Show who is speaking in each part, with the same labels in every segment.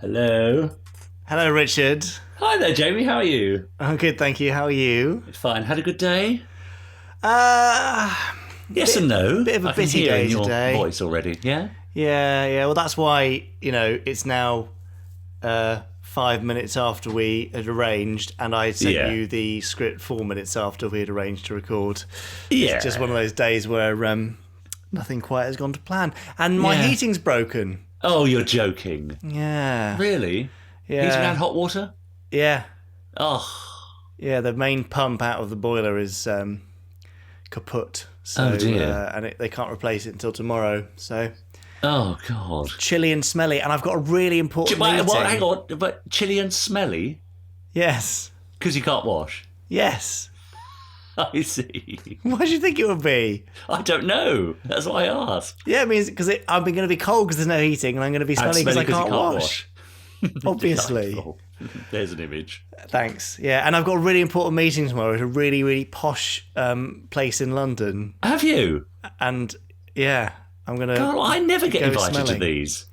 Speaker 1: Hello.
Speaker 2: Hello, Richard.
Speaker 1: Hi there, Jamie. How are you?
Speaker 2: I'm good, thank you. How are you?
Speaker 1: Fine. Had a good day?
Speaker 2: Yes
Speaker 1: and no.
Speaker 2: Bit of a
Speaker 1: I can
Speaker 2: busy
Speaker 1: hear
Speaker 2: day
Speaker 1: in your
Speaker 2: today.
Speaker 1: voice already. Yeah.
Speaker 2: Yeah. Well, that's why it's now 5 minutes after we had arranged, and I sent you the script 4 minutes after we had arranged to record.
Speaker 1: Yeah.
Speaker 2: It's just one of those days where nothing quite has gone to plan, and my heating's broken.
Speaker 1: Oh, you're joking.
Speaker 2: Yeah.
Speaker 1: Really?
Speaker 2: Yeah.
Speaker 1: Heating and hot water?
Speaker 2: Yeah.
Speaker 1: Oh.
Speaker 2: Yeah, the main pump out of the boiler is kaput. So,
Speaker 1: Oh, dear.
Speaker 2: And they can't replace it until tomorrow. So.
Speaker 1: Oh, God.
Speaker 2: Chilly and smelly, and I've got a really important meeting.
Speaker 1: Hang on, but chilly and smelly?
Speaker 2: Yes.
Speaker 1: Because you can't wash?
Speaker 2: Yes.
Speaker 1: I see.
Speaker 2: What do you think it would be?
Speaker 1: I don't know. That's why I asked.
Speaker 2: Yeah, it means because I'm going to be cold because there's no heating, and I'm going to be smelly because I can't wash. Obviously.
Speaker 1: Delightful. There's an image.
Speaker 2: Thanks. Yeah, and I've got a really important meeting tomorrow at a really, really posh place in London.
Speaker 1: Have you?
Speaker 2: And yeah, I'm going to.
Speaker 1: God, I never get invited
Speaker 2: smelling.
Speaker 1: to these.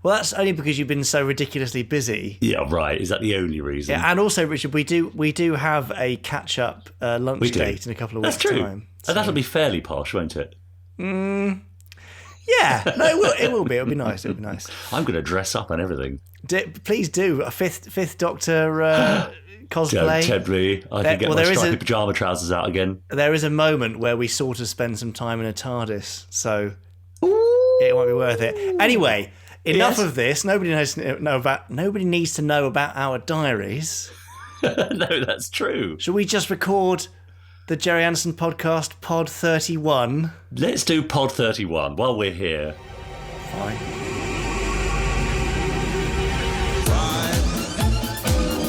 Speaker 2: Well, that's only because you've been so ridiculously busy.
Speaker 1: Yeah, right. Is that the only reason?
Speaker 2: Yeah, and also, Richard, we do have a catch-up lunch date in a couple of weeks' time.
Speaker 1: So. And that'll be fairly posh, won't it?
Speaker 2: Yeah, no, it will be. It'll be nice. It'll be nice.
Speaker 1: I'm going to dress up and everything.
Speaker 2: Please do a fifth Doctor cosplay.
Speaker 1: Don't tempt me. I can get my stripy pyjama trousers out again.
Speaker 2: There is a moment where we sort of spend some time in a TARDIS, so it might be worth it. Anyway, enough of this. Nobody needs to know about our diaries.
Speaker 1: No, that's true.
Speaker 2: Shall we just record the Gerry Anderson podcast, Pod 31?
Speaker 1: Let's do Pod 31 while we're here.
Speaker 2: Fine.
Speaker 3: 5,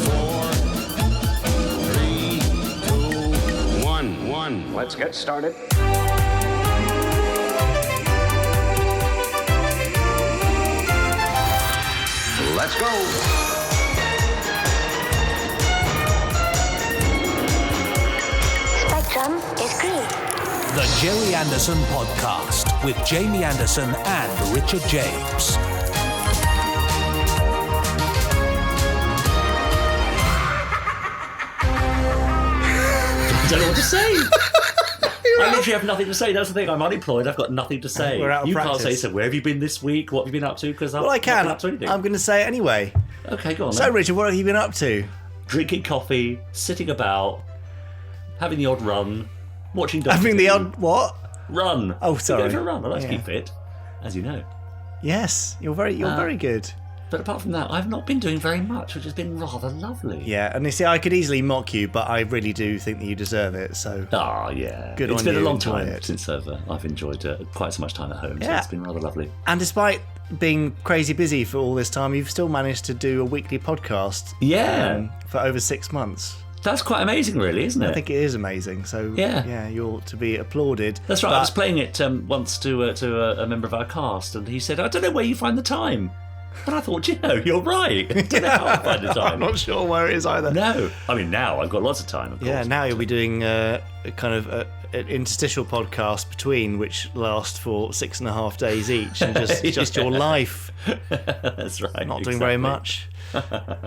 Speaker 3: 4, 3, 2, 1.
Speaker 4: Let's get started.
Speaker 3: Let's go.
Speaker 5: Spectrum is green.
Speaker 6: The Gerry Anderson Podcast with Jamie Anderson and Richard James.
Speaker 1: I don't know what to say. I literally have nothing to say. That's the thing. I'm unemployed. I've got nothing to say.
Speaker 2: We're out of
Speaker 1: you
Speaker 2: practice.
Speaker 1: can't say so. Where have you been this week? What have you been up to? Because
Speaker 2: Well, I can.
Speaker 1: Not been up to anything.
Speaker 2: I'm going to say it anyway.
Speaker 1: Okay, go on.
Speaker 2: So,
Speaker 1: then.
Speaker 2: Richard, what have you been up to?
Speaker 1: Drinking coffee, sitting about, having the odd run, watching.
Speaker 2: Having the odd what?
Speaker 1: Run.
Speaker 2: Oh, sorry.
Speaker 1: Going for a run. I like to keep fit, as you know.
Speaker 2: Yes, you're very good.
Speaker 1: But apart from that, I've not been doing very much, which has been rather lovely.
Speaker 2: Yeah, and you see, I could easily mock you, but I really do think that you deserve it. So,
Speaker 1: Yeah.
Speaker 2: Good
Speaker 1: It's
Speaker 2: on
Speaker 1: been
Speaker 2: you,
Speaker 1: a long
Speaker 2: enjoy
Speaker 1: time
Speaker 2: it.
Speaker 1: since I've enjoyed quite so much time at home, so
Speaker 2: Yeah.
Speaker 1: it's been rather lovely.
Speaker 2: and despite being crazy busy for all this time, you've still managed to do a weekly podcast.
Speaker 1: Yeah.
Speaker 2: For over 6 months.
Speaker 1: That's quite amazing, really, isn't it?
Speaker 2: I think it is amazing. So
Speaker 1: Yeah.
Speaker 2: you're to be applauded.
Speaker 1: That's right.
Speaker 2: But
Speaker 1: I was playing it once to a member of our cast, and he said, "I don't know where you find the time." And I thought, you're right. I don't know how I find the time.
Speaker 2: I'm not sure where it is either.
Speaker 1: No, I mean now I've got lots of time. Of course.
Speaker 2: Yeah, now you'll be doing a kind of an interstitial podcast between, which lasts for 6.5 days each, and just your life.
Speaker 1: That's right.
Speaker 2: Not doing very much.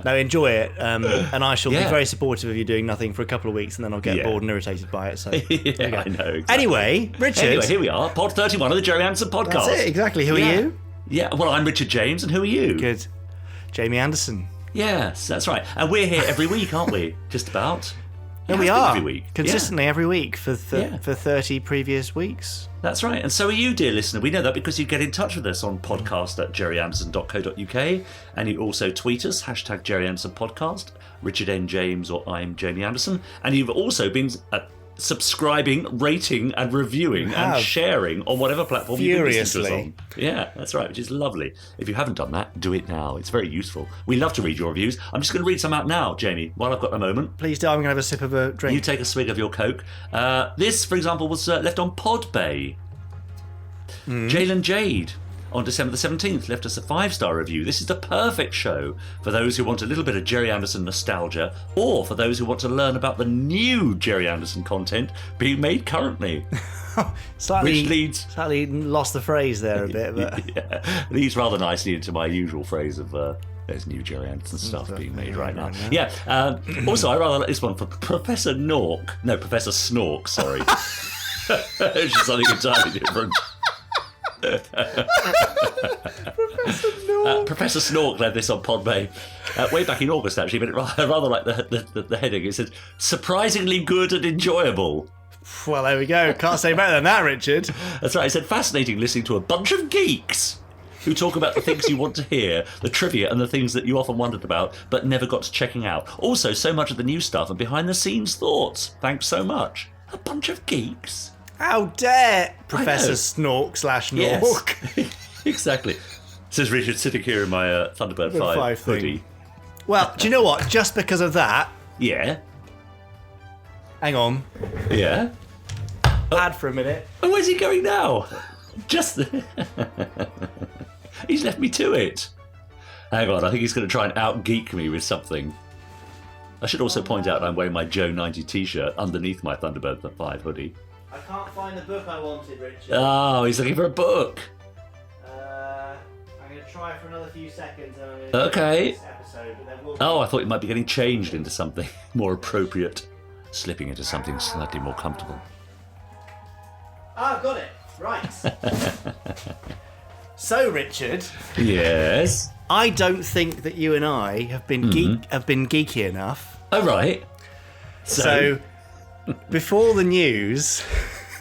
Speaker 2: No, enjoy it, and I shall be very supportive of you doing nothing for a couple of weeks, and then I'll get bored and irritated by it. So
Speaker 1: Yeah, I know. Exactly.
Speaker 2: Anyway, Richard.
Speaker 1: Anyway, here we are, Pod 31 of the Gerry Anderson podcast.
Speaker 2: That's it, exactly. Who are you?
Speaker 1: Yeah, well, I'm Richard James, and who are you?
Speaker 2: Good. Jamie Anderson.
Speaker 1: Yes, that's right. And we're here every week, aren't we? Just about.
Speaker 2: Here
Speaker 1: It
Speaker 2: we
Speaker 1: has been
Speaker 2: are.
Speaker 1: every week.
Speaker 2: Consistently every week for
Speaker 1: Yeah.
Speaker 2: for 30 previous weeks.
Speaker 1: That's right. And so are you, dear listener. We know that because you get in touch with us on podcast@gerryanderson.co.uk, and you also tweet us, #GerryAndersonPodcast, Richard N. James, or I'm Jamie Anderson. And you've also been subscribing, rating, and reviewing and sharing on whatever platform you've been listening to us on. Yeah, that's right, which is lovely. If you haven't done that, do it now. It's very useful. We love to read your reviews. I'm just going to read some out now, Jamie, while I've got a moment.
Speaker 2: Please do. I'm going to have a sip of a drink.
Speaker 1: You take a swig of your Coke. This, for example, was left on Podbay. Jalen Jade on December the 17th left us a 5-star review. This is the perfect show for those who want a little bit of Gerry Anderson nostalgia, or for those who want to learn about the new Gerry Anderson content being made currently.
Speaker 2: Slightly lost the phrase there a bit, but
Speaker 1: Yeah, leads rather nicely into my usual phrase of There's new Gerry Anderson stuff being made right now.
Speaker 2: right now.
Speaker 1: Yeah. Also, I rather like this one for Professor Nork. No, Professor Snork, sorry. Which is something entirely different. Professor Snork led this on Podbay way back in August, actually, but I rather like the heading. It said, surprisingly good and enjoyable.
Speaker 2: Well, there we go. Can't say better than that, Richard.
Speaker 1: That's right. It said, fascinating listening to a bunch of geeks who talk about the things you want to hear, the trivia and the things that you often wondered about but never got to checking out. Also, so much of the new stuff and behind-the-scenes thoughts. Thanks so much. A bunch of geeks.
Speaker 2: How dare Professor Snork/Nork.
Speaker 1: Yes. Exactly. Says Richard sitting here in my Thunderbird 5 hoodie.
Speaker 2: Thing. Well, do you know what? Just because of that...
Speaker 1: Yeah.
Speaker 2: Hang on.
Speaker 1: Yeah?
Speaker 2: Ad for a minute.
Speaker 1: Oh, where's he going now? Just... He's left me to it. Hang on, I think he's going to try and out-geek me with something. I should also point out I'm wearing my Joe 90 t-shirt underneath my Thunderbird 5 hoodie.
Speaker 2: I can't find the book I wanted, Richard.
Speaker 1: Oh, he's looking for a book.
Speaker 2: I'm going to try for another few seconds. And I'm going to
Speaker 1: Okay.
Speaker 2: this episode, but there will be...
Speaker 1: Oh, I thought it might be getting changed into something more appropriate. Slipping into something slightly more comfortable.
Speaker 2: Ah, got it. Right. So, Richard.
Speaker 1: Yes.
Speaker 2: I don't think that you and I have been geeky enough.
Speaker 1: Oh, right.
Speaker 2: So before the news,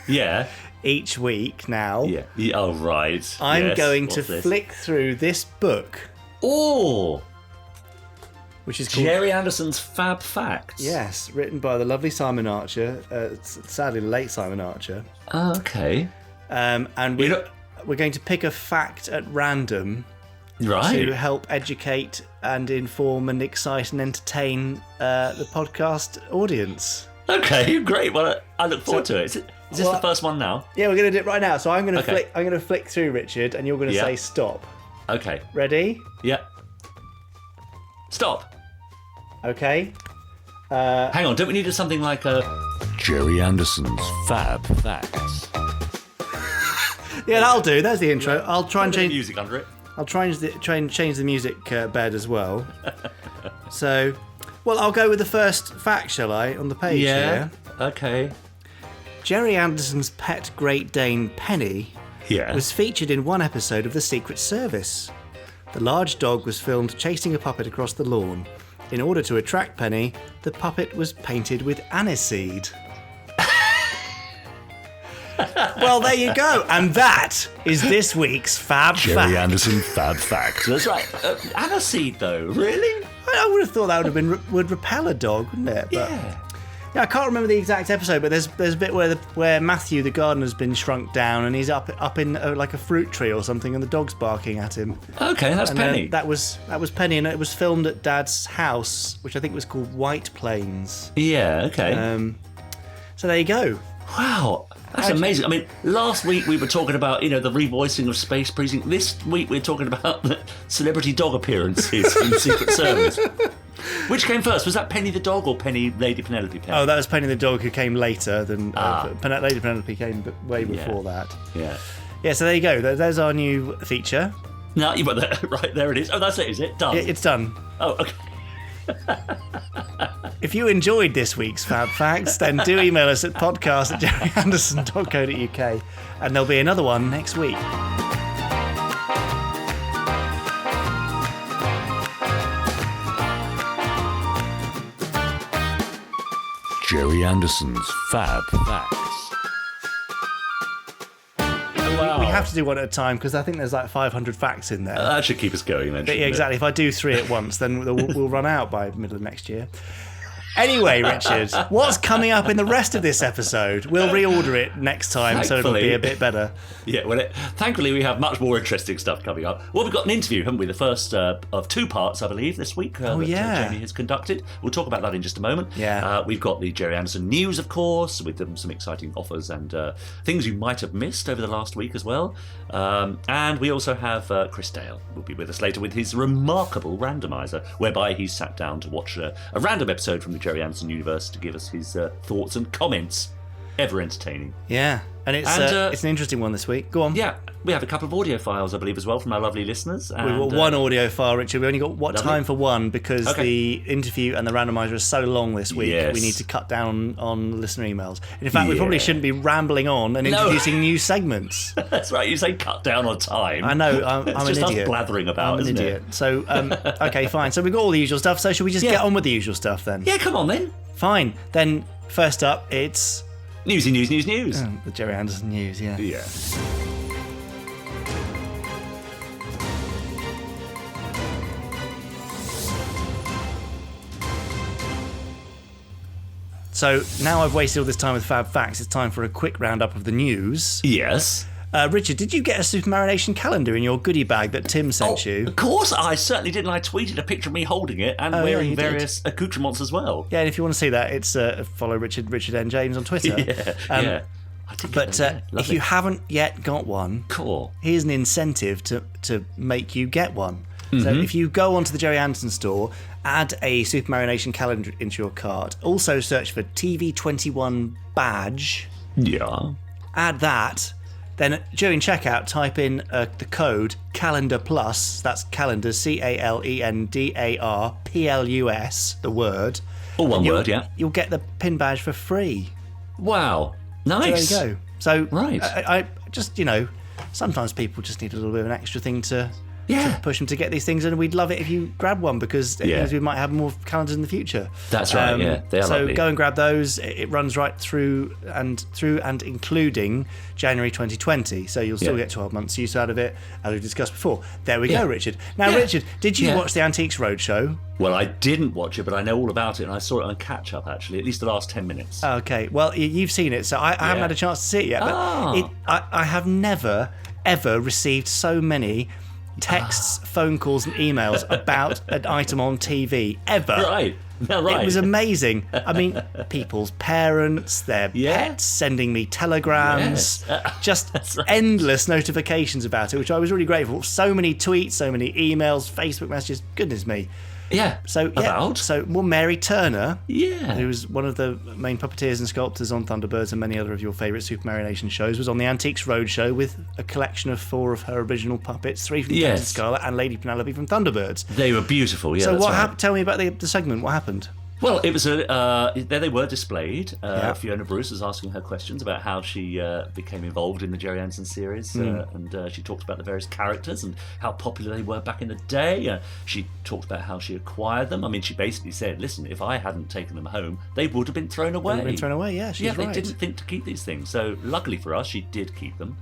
Speaker 1: yeah,
Speaker 2: each week now,
Speaker 1: oh, right.
Speaker 2: I'm going to flick through this book.
Speaker 1: Oh,
Speaker 2: which is called
Speaker 1: Gerry Anderson's Fab Facts.
Speaker 2: Yes, written by the lovely Simon Archer. Sadly, the late Simon Archer.
Speaker 1: Oh, okay.
Speaker 2: And we're going to pick a fact at random.
Speaker 1: Right.
Speaker 2: To help educate and inform and excite and entertain the podcast audience.
Speaker 1: Okay, great. Well, I look forward to it. Is this the first one now?
Speaker 2: Yeah, we're going to do it right now. So I'm going to flick through, Richard, and you're going to say stop.
Speaker 1: Okay.
Speaker 2: Ready?
Speaker 1: Yeah. Stop.
Speaker 2: Okay.
Speaker 1: Hang on. Don't we need something like a Gerry Anderson's Fab Facts?
Speaker 2: Yeah, that'll do. That's the intro.
Speaker 1: Yeah.
Speaker 2: I'll try and change
Speaker 1: music under it.
Speaker 2: I'll try and change the music bed as well. So, well, I'll go with the first fact, shall I, on the page here?
Speaker 1: Okay.
Speaker 2: Gerry Anderson's pet Great Dane, Penny, was featured in one episode of The Secret Service. The large dog was filmed chasing a puppet across the lawn. In order to attract Penny, the puppet was painted with aniseed. Well, there you go. And that is this week's Fab Fact.
Speaker 1: Gerry Anderson Fab Fact. That's right. Aniseed, though. Really?
Speaker 2: I would have thought that would repel a dog, wouldn't it? But, yeah, I can't remember the exact episode, but there's a bit where Matthew the gardener's been shrunk down and he's up in like a fruit tree or something, and the dog's barking at him.
Speaker 1: Okay, that's Penny.
Speaker 2: That was Penny, and it was filmed at Dad's house, which I think was called White Plains.
Speaker 1: Yeah. Okay.
Speaker 2: So there you go.
Speaker 1: Wow. That's amazing. I mean, last week we were talking about, the revoicing of Space Precinct. This week we're talking about the celebrity dog appearances in Secret Service. Which came first? Was that Penny the dog or Lady Penelope Penny?
Speaker 2: Oh, that was Penny the dog, who came later than... Lady Penelope came way before that.
Speaker 1: Yeah.
Speaker 2: Yeah, so there you go. There's our new feature.
Speaker 1: No, you got that right. There it is. Oh, that's it, is it? Done?
Speaker 2: It's done.
Speaker 1: Oh, okay.
Speaker 2: If you enjoyed this week's Fab Facts, then do email us at podcast@gerryanderson.co.uk, and there'll be another one next week.
Speaker 1: Gerry Anderson's Fab Facts. Wow.
Speaker 2: We have to do one at a time because I think there's like 500 facts in there.
Speaker 1: That should keep us going then.
Speaker 2: Yeah, exactly. If I do 3 at once, then we'll run out by middle of next year. Anyway, Richard, what's coming up in the rest of this episode? We'll reorder it next time, so it'll be a bit better.
Speaker 1: Yeah, well, thankfully we have much more interesting stuff coming up. Well, we've got an interview, haven't we? The first of 2 parts, I believe, this week that Jamie has conducted. We'll talk about that in just a moment.
Speaker 2: Yeah.
Speaker 1: We've got the Gerry Anderson news, of course, with some exciting offers and things you might have missed over the last week as well. And we also have Chris Dale will be with us later with his remarkable randomizer, whereby he's sat down to watch a random episode from the Gerry Anderson universe to give us his thoughts and comments. ever entertaining.
Speaker 2: Yeah, and it's an interesting one this week. Go on.
Speaker 1: Yeah, we have a couple of audio files, I believe, as well from our lovely listeners. And,
Speaker 2: We've got one audio file, Richard. We only got time for one because the interview and the randomizer is so long this week.
Speaker 1: Yes.
Speaker 2: We need to cut down on listener emails. And in fact, we probably shouldn't be rambling on and introducing new segments.
Speaker 1: That's right. You say cut down on time.
Speaker 2: I know. I'm
Speaker 1: it's
Speaker 2: an
Speaker 1: just
Speaker 2: idiot.
Speaker 1: us blathering about,
Speaker 2: I'm an
Speaker 1: isn't
Speaker 2: idiot.
Speaker 1: it?
Speaker 2: So, okay, fine. So we've got all the usual stuff. So should we just get on with the usual stuff then?
Speaker 1: Yeah, come on then.
Speaker 2: Fine. Then first up, it's
Speaker 1: Newsy news.
Speaker 2: the Gerry Anderson news. Yeah.
Speaker 1: Yeah.
Speaker 2: So now I've wasted all this time with Fab Facts. It's time for a quick roundup of the news.
Speaker 1: Yes.
Speaker 2: Richard, did you get a Super Marination calendar in your goodie bag that Tim sent you?
Speaker 1: Of course, I certainly did, and I tweeted a picture of me holding it and wearing various accoutrements as well.
Speaker 2: Yeah, and if you want to see that, it's follow Richard N. James on Twitter.
Speaker 1: Yeah. I did
Speaker 2: But if you haven't yet got one,
Speaker 1: cool.
Speaker 2: Here's an incentive to make you get one. So if you go onto the Gerry Anderson store, add a Super Marination calendar into your cart. Also search for TV21 badge.
Speaker 1: Yeah.
Speaker 2: Add that. Then during checkout, type in the code Calendar Plus. That's calendar, CALENDAR+, the word.
Speaker 1: All one word, yeah.
Speaker 2: You'll get the pin badge for free.
Speaker 1: Wow. Nice.
Speaker 2: So there you go. So
Speaker 1: right.
Speaker 2: I just, sometimes people just need a little bit of an extra thing to push them to get these things, and we'd love it if you grab one because it means we might have more calendars in the future.
Speaker 1: That's right. They are
Speaker 2: so
Speaker 1: lovely.
Speaker 2: go and grab those. It runs right through and including January 2020. So you'll still get 12 months use out of it, as we discussed before. There we go, Richard. Now, Richard, did you watch the Antiques Roadshow?
Speaker 1: Well, I didn't watch it, but I know all about it, and I saw it on catch up actually, at least the last 10 minutes.
Speaker 2: Okay. Well, you've seen it, so I haven't had a chance to see it yet. But I have never ever received so many texts, phone calls and emails about an item on TV ever.
Speaker 1: Right.
Speaker 2: It was amazing. I mean, people's parents, their pets sending me telegrams, just endless notifications about it, which I was really grateful for. So many tweets, so many emails, Facebook messages. Goodness me.
Speaker 1: Yeah.
Speaker 2: So Mary Turner, who was one of the main puppeteers and sculptors on Thunderbirds and many other of your favourite Super Marination shows, was on the Antiques Roadshow with a collection of 4 of her original puppets, 3 from Captain Scarlet and Lady Penelope from Thunderbirds.
Speaker 1: They were beautiful. Yeah.
Speaker 2: So what happened? Tell me about the segment. What happened?
Speaker 1: Well, it was there they were displayed. Fiona Bruce was asking her questions about how she became involved in the Gerry Anderson series, and she talked about the various characters and how popular they were back in the day. She talked about how she acquired them. I mean, she basically said, listen, if I hadn't taken them home, they would have been thrown away.
Speaker 2: They she's right.
Speaker 1: They didn't think to keep these things. So luckily for us, she did keep them.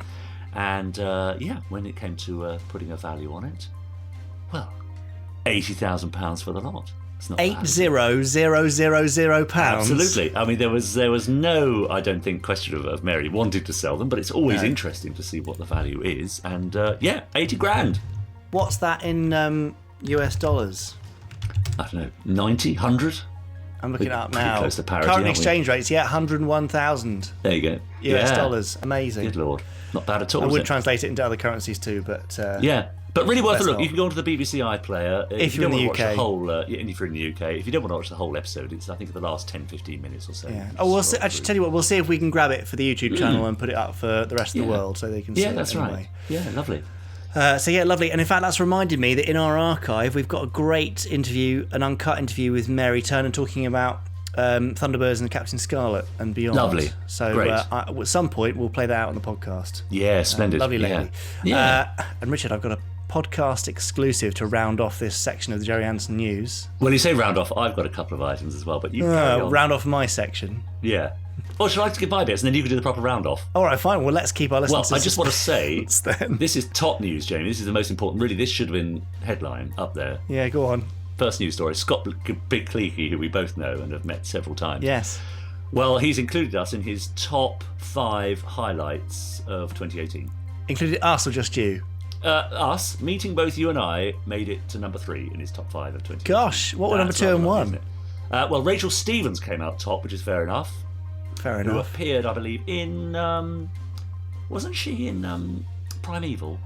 Speaker 1: And when it came to putting a value on it, well, £80,000 for the lot.
Speaker 2: £80,000.
Speaker 1: Absolutely. I mean, there was no, I don't think, question of Mary wanting to sell them, but it's always interesting to see what the value is. And 80 grand.
Speaker 2: What's that in US dollars?
Speaker 1: I don't know, 90, 100?
Speaker 2: I'm looking it up now.
Speaker 1: Close to parity,
Speaker 2: current exchange rates, 101,000.
Speaker 1: There you go.
Speaker 2: US dollars. Amazing.
Speaker 1: Good Lord. Not bad at all.
Speaker 2: I would translate it into other currencies too, but
Speaker 1: but really worth a look. You can go onto the BBC iPlayer
Speaker 2: if you're in the UK.
Speaker 1: Watch the whole, and if you're in the UK, if you don't want to watch the whole episode, it's I think the last 10-15 minutes or so.
Speaker 2: Yeah. Oh, we'll see, actually tell you what. We'll see if we can grab it for the YouTube channel and put it up for the rest of the world so they can see it.
Speaker 1: Yeah, that's right. Yeah, lovely.
Speaker 2: Lovely. And in fact, that's reminded me that in our archive, we've got a great interview, an uncut interview with Mary Turner talking about Thunderbirds and Captain Scarlet and beyond.
Speaker 1: Lovely.
Speaker 2: So at some point, we'll play that out on the podcast.
Speaker 1: Yeah, splendid.
Speaker 2: Lovely lady.
Speaker 1: Yeah.
Speaker 2: And Richard, I've got a podcast exclusive to round off this section of the Gerry Anderson news.
Speaker 1: Well, you say round off. I've got a couple of items as well, but you carry on.
Speaker 2: Round off my section.
Speaker 1: Yeah. Or shall I skip my bits and then you can do the proper round off?
Speaker 2: All right, fine. Well, let's keep our listeners.
Speaker 1: Well, I just want to say,
Speaker 2: then.
Speaker 1: This is top news, Jamie. This is the most important. Really, this should have been headline up there.
Speaker 2: Yeah, go on.
Speaker 1: First news story, Scott Big Cleaky, who we both know and have met several times.
Speaker 2: Yes.
Speaker 1: Well, he's included us in his top 5 highlights of 2018.
Speaker 2: Included us or just you?
Speaker 1: Us, meeting both you and I, made it to number 3 in his top 5 of 2018.
Speaker 2: Gosh, what were number 2 and 1?
Speaker 1: Well, Rachel Stevens came out top, which is fair enough.
Speaker 2: Fair enough.
Speaker 1: Who appeared, I believe, in... wasn't she in Primeval?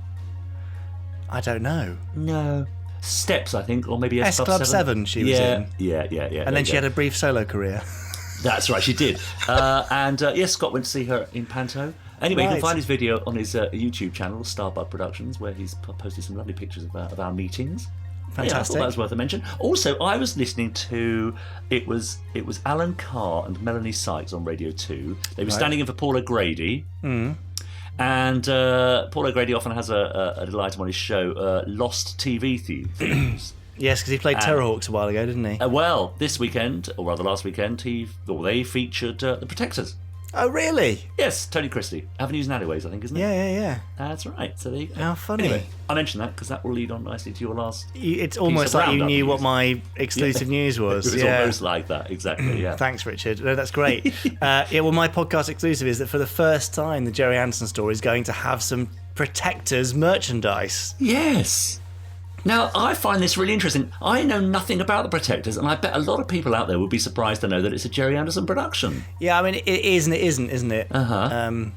Speaker 2: I don't know.
Speaker 1: No. Steps, I think, or maybe S Club 7
Speaker 2: she was in.
Speaker 1: Yeah.
Speaker 2: And then she had a brief solo career.
Speaker 1: That's right, she did. And yes, Scott went to see her in Panto. Anyway, you can find his video on his YouTube channel, Starbuck Productions, where he's posted some lovely pictures of our meetings.
Speaker 2: Fantastic.
Speaker 1: Yeah, I thought that was worth a mention. Also, I was listening to it was Alan Carr and Melanie Sykes on Radio 2. They were standing in for Paul O'Grady. Mm. And Paul O'Grady often has a little item on his show, Lost TV themes.
Speaker 2: Yes, because he played Terrorhawks a while ago, didn't he?
Speaker 1: Well, this weekend, or rather last weekend, they featured The Protectors.
Speaker 2: Oh, really?
Speaker 1: Yes, Tony Christie. Avenues and Alleyways, I think, isn't it?
Speaker 2: Yeah.
Speaker 1: That's right. So there you go.
Speaker 2: How funny.
Speaker 1: Anyway, I mentioned that because that will lead on nicely to your last.
Speaker 2: It's almost like you knew what my exclusive news was.
Speaker 1: It was almost like that, exactly. Yeah.
Speaker 2: Thanks, Richard. No, that's great. Well, my podcast exclusive is that for the first time, the Gerry Anderson store is going to have some Protectors merchandise.
Speaker 1: Yes. Now, I find this really interesting. I know nothing about the Protectors, and I bet a lot of people out there would be surprised to know that it's a Gerry Anderson production.
Speaker 2: Yeah, I mean, it is and it isn't, isn't it?
Speaker 1: In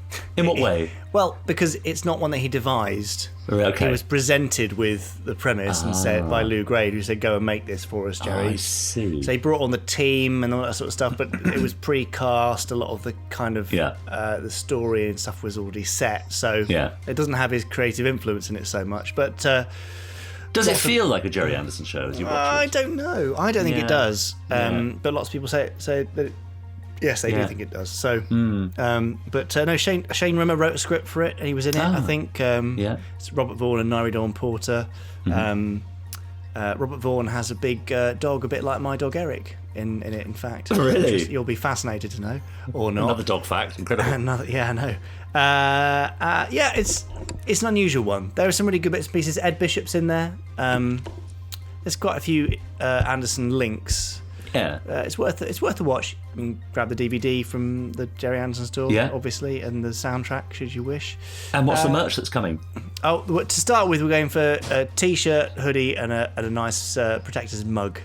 Speaker 1: what way?
Speaker 2: Well, because it's not one that he devised.
Speaker 1: Okay.
Speaker 2: He was presented with the premise and said by Lou Grade, who said, "Go and make this for us, Gerry."
Speaker 1: I see.
Speaker 2: So he brought on the team and all that sort of stuff, but it was pre-cast. A lot of the kind of the story and stuff was already set, so it doesn't have his creative influence in it so much. But
Speaker 1: does it feel like a Gerry Anderson show as you watch it?
Speaker 2: I don't know. I don't think it does. But lots of people say that. Yes, they do think it does. So, but no, Shane Rimmer wrote a script for it, and he was in it. I think. It's Robert Vaughan and Nari Dawn Porter. Robert Vaughan has a big dog, a bit like my dog Eric, in it. In fact,
Speaker 1: really,
Speaker 2: you'll be fascinated to know, or not.
Speaker 1: Another dog fact, incredible.
Speaker 2: I know. It's an unusual one. There are some really good bits and pieces. Ed Bishop's in there. There's quite a few Anderson links.
Speaker 1: Yeah,
Speaker 2: it's worth a watch. I mean, grab the DVD from the Gerry Anderson store, obviously, and the soundtrack should you wish.
Speaker 1: And what's the merch that's coming?
Speaker 2: Oh, to start with, we're going for a T-shirt, hoodie, and a nice Protectors mug.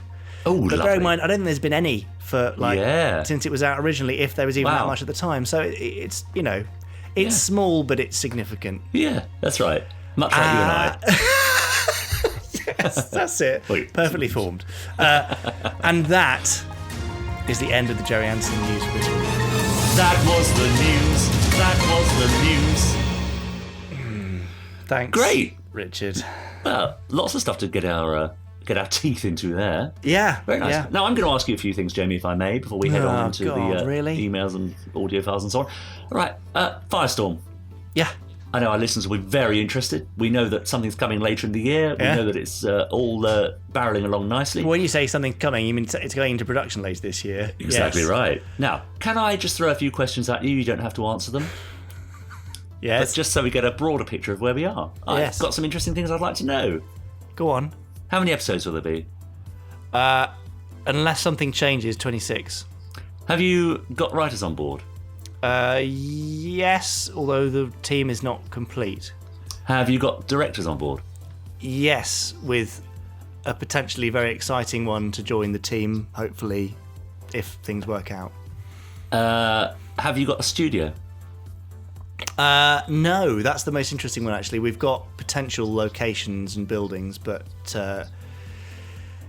Speaker 1: Oh,
Speaker 2: but
Speaker 1: lovely.
Speaker 2: bear in mind, I don't think there's been any for since it was out originally, if there was even that much at the time. So it's it's small, but it's significant.
Speaker 1: Yeah, that's right. Much like you and I.
Speaker 2: Yes, that's it. Perfectly formed. And that is the end of the Gerry Anderson news for this week.
Speaker 1: That was the news.
Speaker 2: Thanks.
Speaker 1: Great,
Speaker 2: Richard.
Speaker 1: Well, lots of stuff to get our teeth into there.
Speaker 2: Yeah.
Speaker 1: Very nice.
Speaker 2: Yeah.
Speaker 1: Now, I'm going to ask you a few things, Jamie, if I may, before we head on into the emails and audio files and so on. All right. Firestorm.
Speaker 2: Yeah.
Speaker 1: I know our listeners will be very interested. We know that something's coming later in the year. We know that it's all barreling along nicely.
Speaker 2: When you say something's coming, you mean it's going into production later this year.
Speaker 1: Exactly right. Now, can I just throw a few questions at you? You don't have to answer them.
Speaker 2: Yes.
Speaker 1: But just so we get a broader picture of where we are. I've got some interesting things I'd like to know.
Speaker 2: Go on.
Speaker 1: How many episodes will there be?
Speaker 2: Unless something changes, 26.
Speaker 1: Have you got writers on board?
Speaker 2: Yes, although the team is not complete.
Speaker 1: Have you got directors on board?
Speaker 2: Yes, with a potentially very exciting one to join the team, hopefully, if things work out.
Speaker 1: Have you got a studio?
Speaker 2: No, that's the most interesting one, actually. We've got potential locations and buildings, but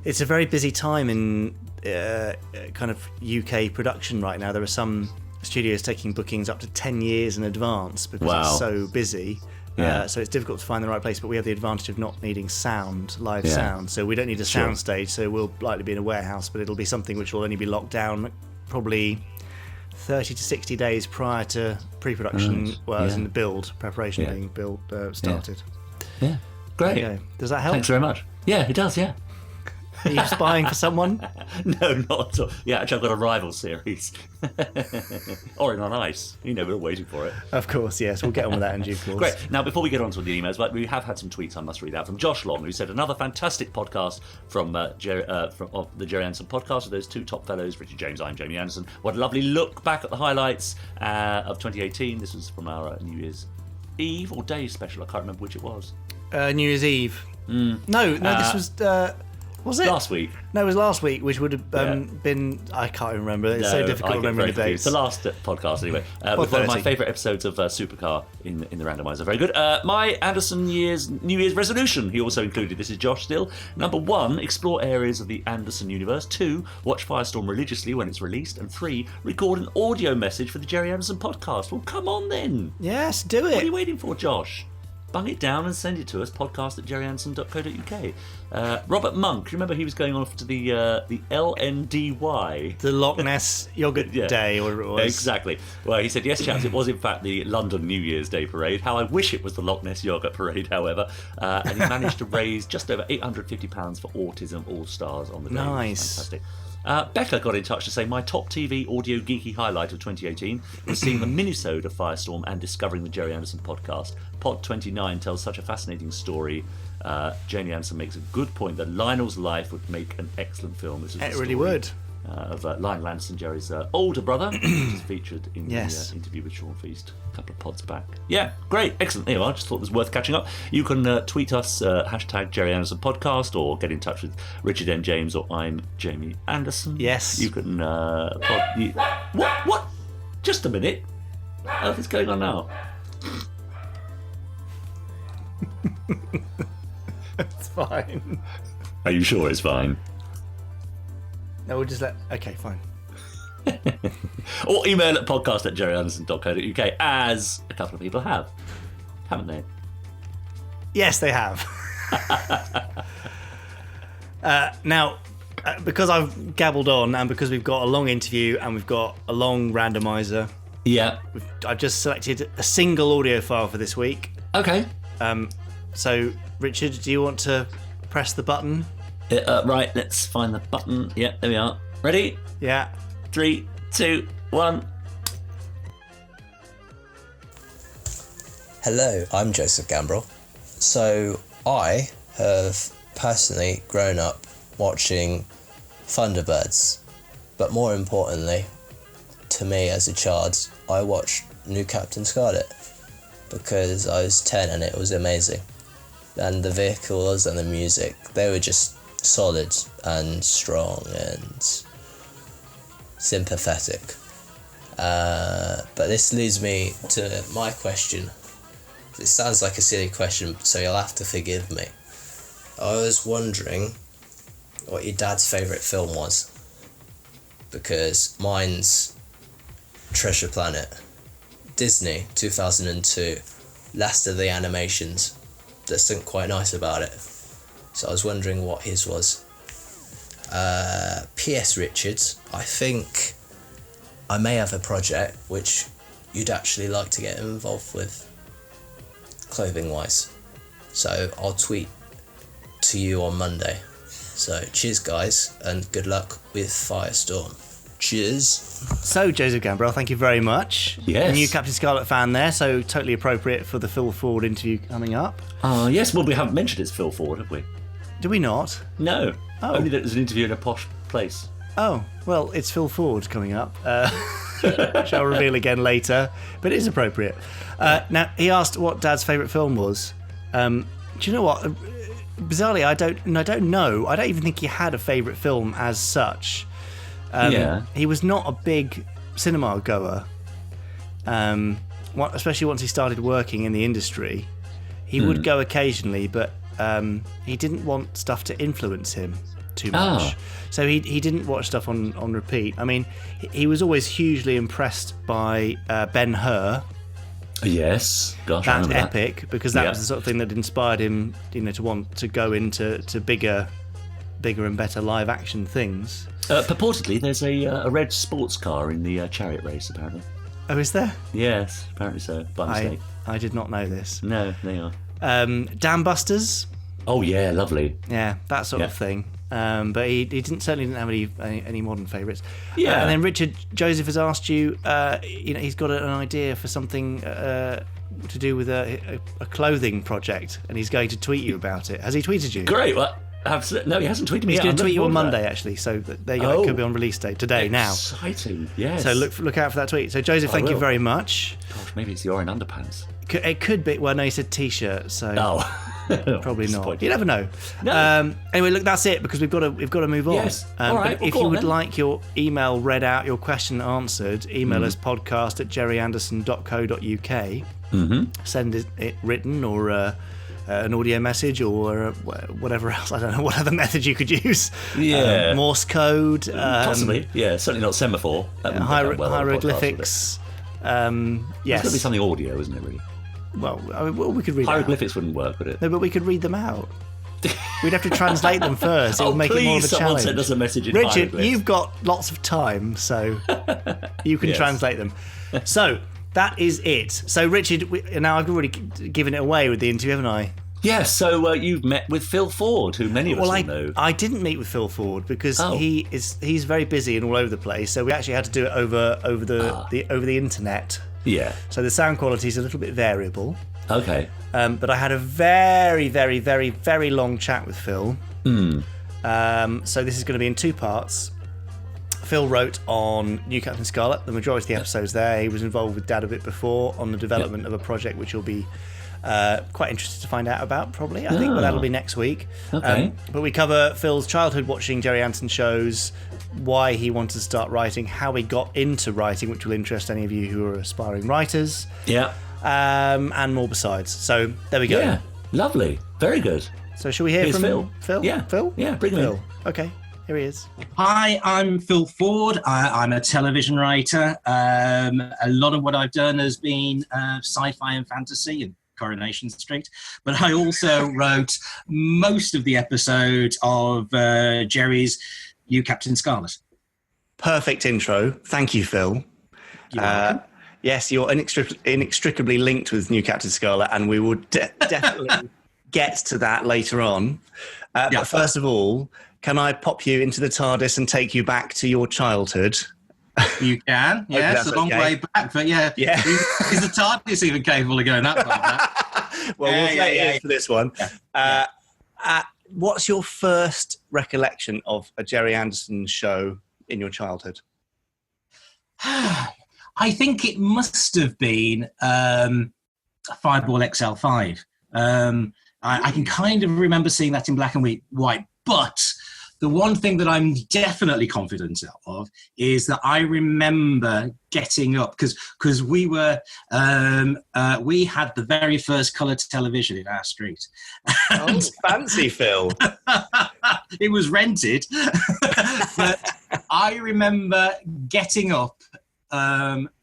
Speaker 2: it's a very busy time in kind of UK production right now. There are some studios taking bookings up to 10 years in advance because it's so busy. So it's difficult to find the right place, but we have the advantage of not needing live sound. So we don't need a sound stage, so we'll likely be in a warehouse, but it'll be something which will only be locked down probably 30 to 60 days prior to pre-production, as in the preparation being started.
Speaker 1: Yeah, great.
Speaker 2: Okay. Does that help?
Speaker 1: Thanks very much. Yeah, it does, yeah.
Speaker 2: Are you spying for someone?
Speaker 1: No, not at all. Yeah, actually, I've got a rival series. Orin on Ice. You know, we're waiting for it.
Speaker 2: Of course, yes. We'll get on with that in due course.
Speaker 1: Great. Now, before we get on to the emails, but we have had some tweets I must read out from Josh Long, who said another fantastic podcast from the Gerry Anderson podcast with those two top fellows, Richard James, I'm Jamie Anderson. What a lovely look back at the highlights of 2018. This was from our New Year's Eve or Day special. I can't remember which it was.
Speaker 2: New Year's Eve. No, this was... Was it?
Speaker 1: Last week.
Speaker 2: No, it was last week, which would have been... I can't remember. It's so difficult remembering the dates.
Speaker 1: It's the last podcast, anyway. With one of my favourite episodes of Supercar in the randomizer. Very good. My Anderson New Year's resolution, he also included. This is Josh still. Number 1, explore areas of the Anderson universe. 2, watch Firestorm religiously when it's released. And 3, record an audio message for the Gerry Anderson podcast. Well, come on then.
Speaker 2: Yes, do it.
Speaker 1: What are you waiting for, Josh? Bung it down and send it to us, podcast@gerryanderson.co.uk. Robert Monk, remember he was going off to the LNDY?
Speaker 2: The Loch Ness Yogurt Day, or it was.
Speaker 1: Exactly. Well, he said, yes, chaps, it was in fact the London New Year's Day parade. How I wish it was the Loch Ness Yogurt parade, however. And he managed to raise just over £850 for Autism All Stars on the day.
Speaker 2: Nice.
Speaker 1: Fantastic. Becca got in touch to say, my top TV audio geeky highlight of 2018 was seeing the minisode of Firestorm and discovering the Gerry Anderson podcast. Pod 29 tells such a fascinating story. Gerry Anderson makes a good point that Lionel's life would make an excellent film. This is
Speaker 2: It really would.
Speaker 1: Of Lionel Anderson, Jerry's older brother, which is featured in the interview with Sean Feast a couple of pods back. Yeah, great, excellent. Anyway, I just thought it was worth catching up. You can tweet us, hashtag Gerry Anderson Podcast, or get in touch with Richard N. James, or I'm Jamie Anderson.
Speaker 2: Yes.
Speaker 1: You can... What? Just a minute. What is going on now?
Speaker 2: It's fine.
Speaker 1: Are you sure it's fine?
Speaker 2: No, we'll just let... Okay, fine.
Speaker 1: Or email at podcast@gerryanderson.co.uk, as a couple of people have, haven't they?
Speaker 2: Yes, they have. Now, because I've gabbled on, and because we've got a long interview and we've got a long randomizer,
Speaker 1: Yeah.
Speaker 2: I've just selected a single audio file for this week.
Speaker 1: Okay.
Speaker 2: So, Richard, do you want to press the button?
Speaker 1: Right, let's find the button. Yeah, there we are. Ready?
Speaker 2: Yeah.
Speaker 1: 3, 2, 1.
Speaker 4: Hello, I'm Joseph Gambrel. So I have personally grown up watching Thunderbirds, but more importantly, to me as a child, I watched New Captain Scarlet because I was 10 and it was amazing. And the vehicles and the music, they were just solid and strong and sympathetic. But this leads me to my question. It sounds like a silly question, so you'll have to forgive me. I was wondering what your dad's favourite film was, because mine's Treasure Planet. Disney, 2002, last of the animations. There's something quite nice about it. So I was wondering what his was. P.S. Richard, I think I may have a project which you'd actually like to get involved with, clothing wise. So I'll tweet to you on Monday. So cheers guys, and good luck with Firestorm. Cheers.
Speaker 2: So, Joseph Gambrel, thank you very much.
Speaker 1: Yes.
Speaker 2: A new Captain Scarlet fan there, so totally appropriate for the Phil Ford interview coming up.
Speaker 1: Yes, well, we haven't mentioned it's Phil Ford, have we?
Speaker 2: Did we not?
Speaker 1: No.
Speaker 2: Oh.
Speaker 1: Only that there's an interview in a posh place.
Speaker 2: Oh, well, it's Phil Ford coming up, which I'll reveal again later, but it is appropriate. Now, he asked what Dad's favourite film was. Do you know what? Bizarrely, I don't know. I don't even think he had a favourite film as such. He was not a big cinema goer, especially once he started working in the industry. He would go occasionally, but he didn't want stuff to influence him too much. So he didn't watch stuff on repeat. I mean, he was always hugely impressed by Ben-Hur.
Speaker 1: Yes, gosh,
Speaker 2: That epic, because that was the sort of thing that inspired him, to want to go into bigger and better live action things.
Speaker 1: Purportedly, there's a red sports car in the chariot race, apparently.
Speaker 2: Oh, is there?
Speaker 1: Yes, apparently so, by mistake.
Speaker 2: I did not know this.
Speaker 1: No, there you are.
Speaker 2: Dam Busters.
Speaker 1: Oh, yeah, lovely.
Speaker 2: Yeah, that sort of thing. But he certainly didn't have any modern favourites.
Speaker 1: Yeah.
Speaker 2: And then Richard, Joseph has asked you, he's got an idea for something to do with a clothing project, and he's going to tweet you about it. Has he tweeted you?
Speaker 1: Great. Well, absolutely. No, he hasn't tweeted me
Speaker 2: He's
Speaker 1: yet.
Speaker 2: going to tweet you on
Speaker 1: looking forward
Speaker 2: Monday, actually. So there you go. It could be on release day today, now.
Speaker 1: Exciting, yes.
Speaker 2: So look out for that tweet. So Joseph, thank you very much.
Speaker 1: Gosh, maybe it's the Orin underpants.
Speaker 2: It could be. Well, no, he said t-shirt. So.
Speaker 1: Oh.
Speaker 2: Probably not. You never know.
Speaker 1: No.
Speaker 2: Anyway, look, that's it because we've got to move on.
Speaker 1: Yes. All right.
Speaker 2: But if you would like your email read out, your question answered, email us podcast@gerryanderson.co.uk. Send it written or an audio message or whatever else. I don't know what other method you could use.
Speaker 1: Yeah.
Speaker 2: Morse code.
Speaker 1: Possibly. Yeah. Certainly not semaphore.
Speaker 2: Hieroglyphics. Yes.
Speaker 1: It's got to be something audio, isn't it? Really.
Speaker 2: Well, we could read
Speaker 1: Hieroglyphics wouldn't work, would it?
Speaker 2: No, but we could read them out. We'd have to translate them first. It would make it more of a
Speaker 1: someone
Speaker 2: challenge.
Speaker 1: send us a message in
Speaker 2: Richard,
Speaker 1: hieroglyphs.
Speaker 2: you've got lots of time, so you can
Speaker 1: Yes.
Speaker 2: translate them. So that is it. So Richard, now I've already given it away with the interview, haven't I?
Speaker 1: Yes, so you've met with Phil Ford, who many of us will know.
Speaker 2: I didn't meet with Phil Ford because he's very busy and all over the place. So we actually had to do it over the internet.
Speaker 1: Yeah.
Speaker 2: So the sound quality is a little bit variable.
Speaker 1: Okay.
Speaker 2: But I had a very, very, very, very long chat with Phil. So this is going to be in two parts. Phil wrote on New Captain Scarlet, the majority of the episodes there. He was involved with Dad a bit before on the development of a project which you'll be quite interested to find out about, probably. I think, but that'll be next week.
Speaker 1: Okay.
Speaker 2: But we cover Phil's childhood watching Gerry Anderson shows, why he wanted to start writing, how he got into writing, which will interest any of you who are aspiring writers.
Speaker 1: Yeah.
Speaker 2: And more besides. So there we go.
Speaker 1: Yeah. Lovely. Very good.
Speaker 2: So shall we hear
Speaker 1: Here's
Speaker 2: from
Speaker 1: Phil.
Speaker 2: Phil?
Speaker 1: Yeah.
Speaker 2: Phil?
Speaker 1: Yeah, bring him
Speaker 2: Phil.
Speaker 1: in.
Speaker 2: Okay, here he is.
Speaker 5: Hi, I'm Phil Ford. I'm a television writer. A lot of what I've done has been sci-fi and fantasy and Coronation Street, but I also wrote most of the episodes of Gerry's New Captain Scarlet.
Speaker 2: Perfect intro. Thank you, Phil.
Speaker 5: You're welcome.
Speaker 2: Yes, you're inextricably linked with New Captain Scarlet, and we will definitely get to that later on. But first of all, can I pop you into the TARDIS and take you back to your childhood?
Speaker 5: You can, yes, a long way back, but yeah. Is the TARDIS even capable of going that far back?
Speaker 2: Well, we'll say it is for this one. What's your first recollection of a Gerry Anderson show in your childhood?
Speaker 5: I think it must have been Fireball XL5. I can kind of remember seeing that in black and white, but the one thing that I'm definitely confident of is that I remember getting up because we were we had the very first colour television in our street.
Speaker 2: Oh, fancy, Phil.
Speaker 5: It was rented, but I remember getting up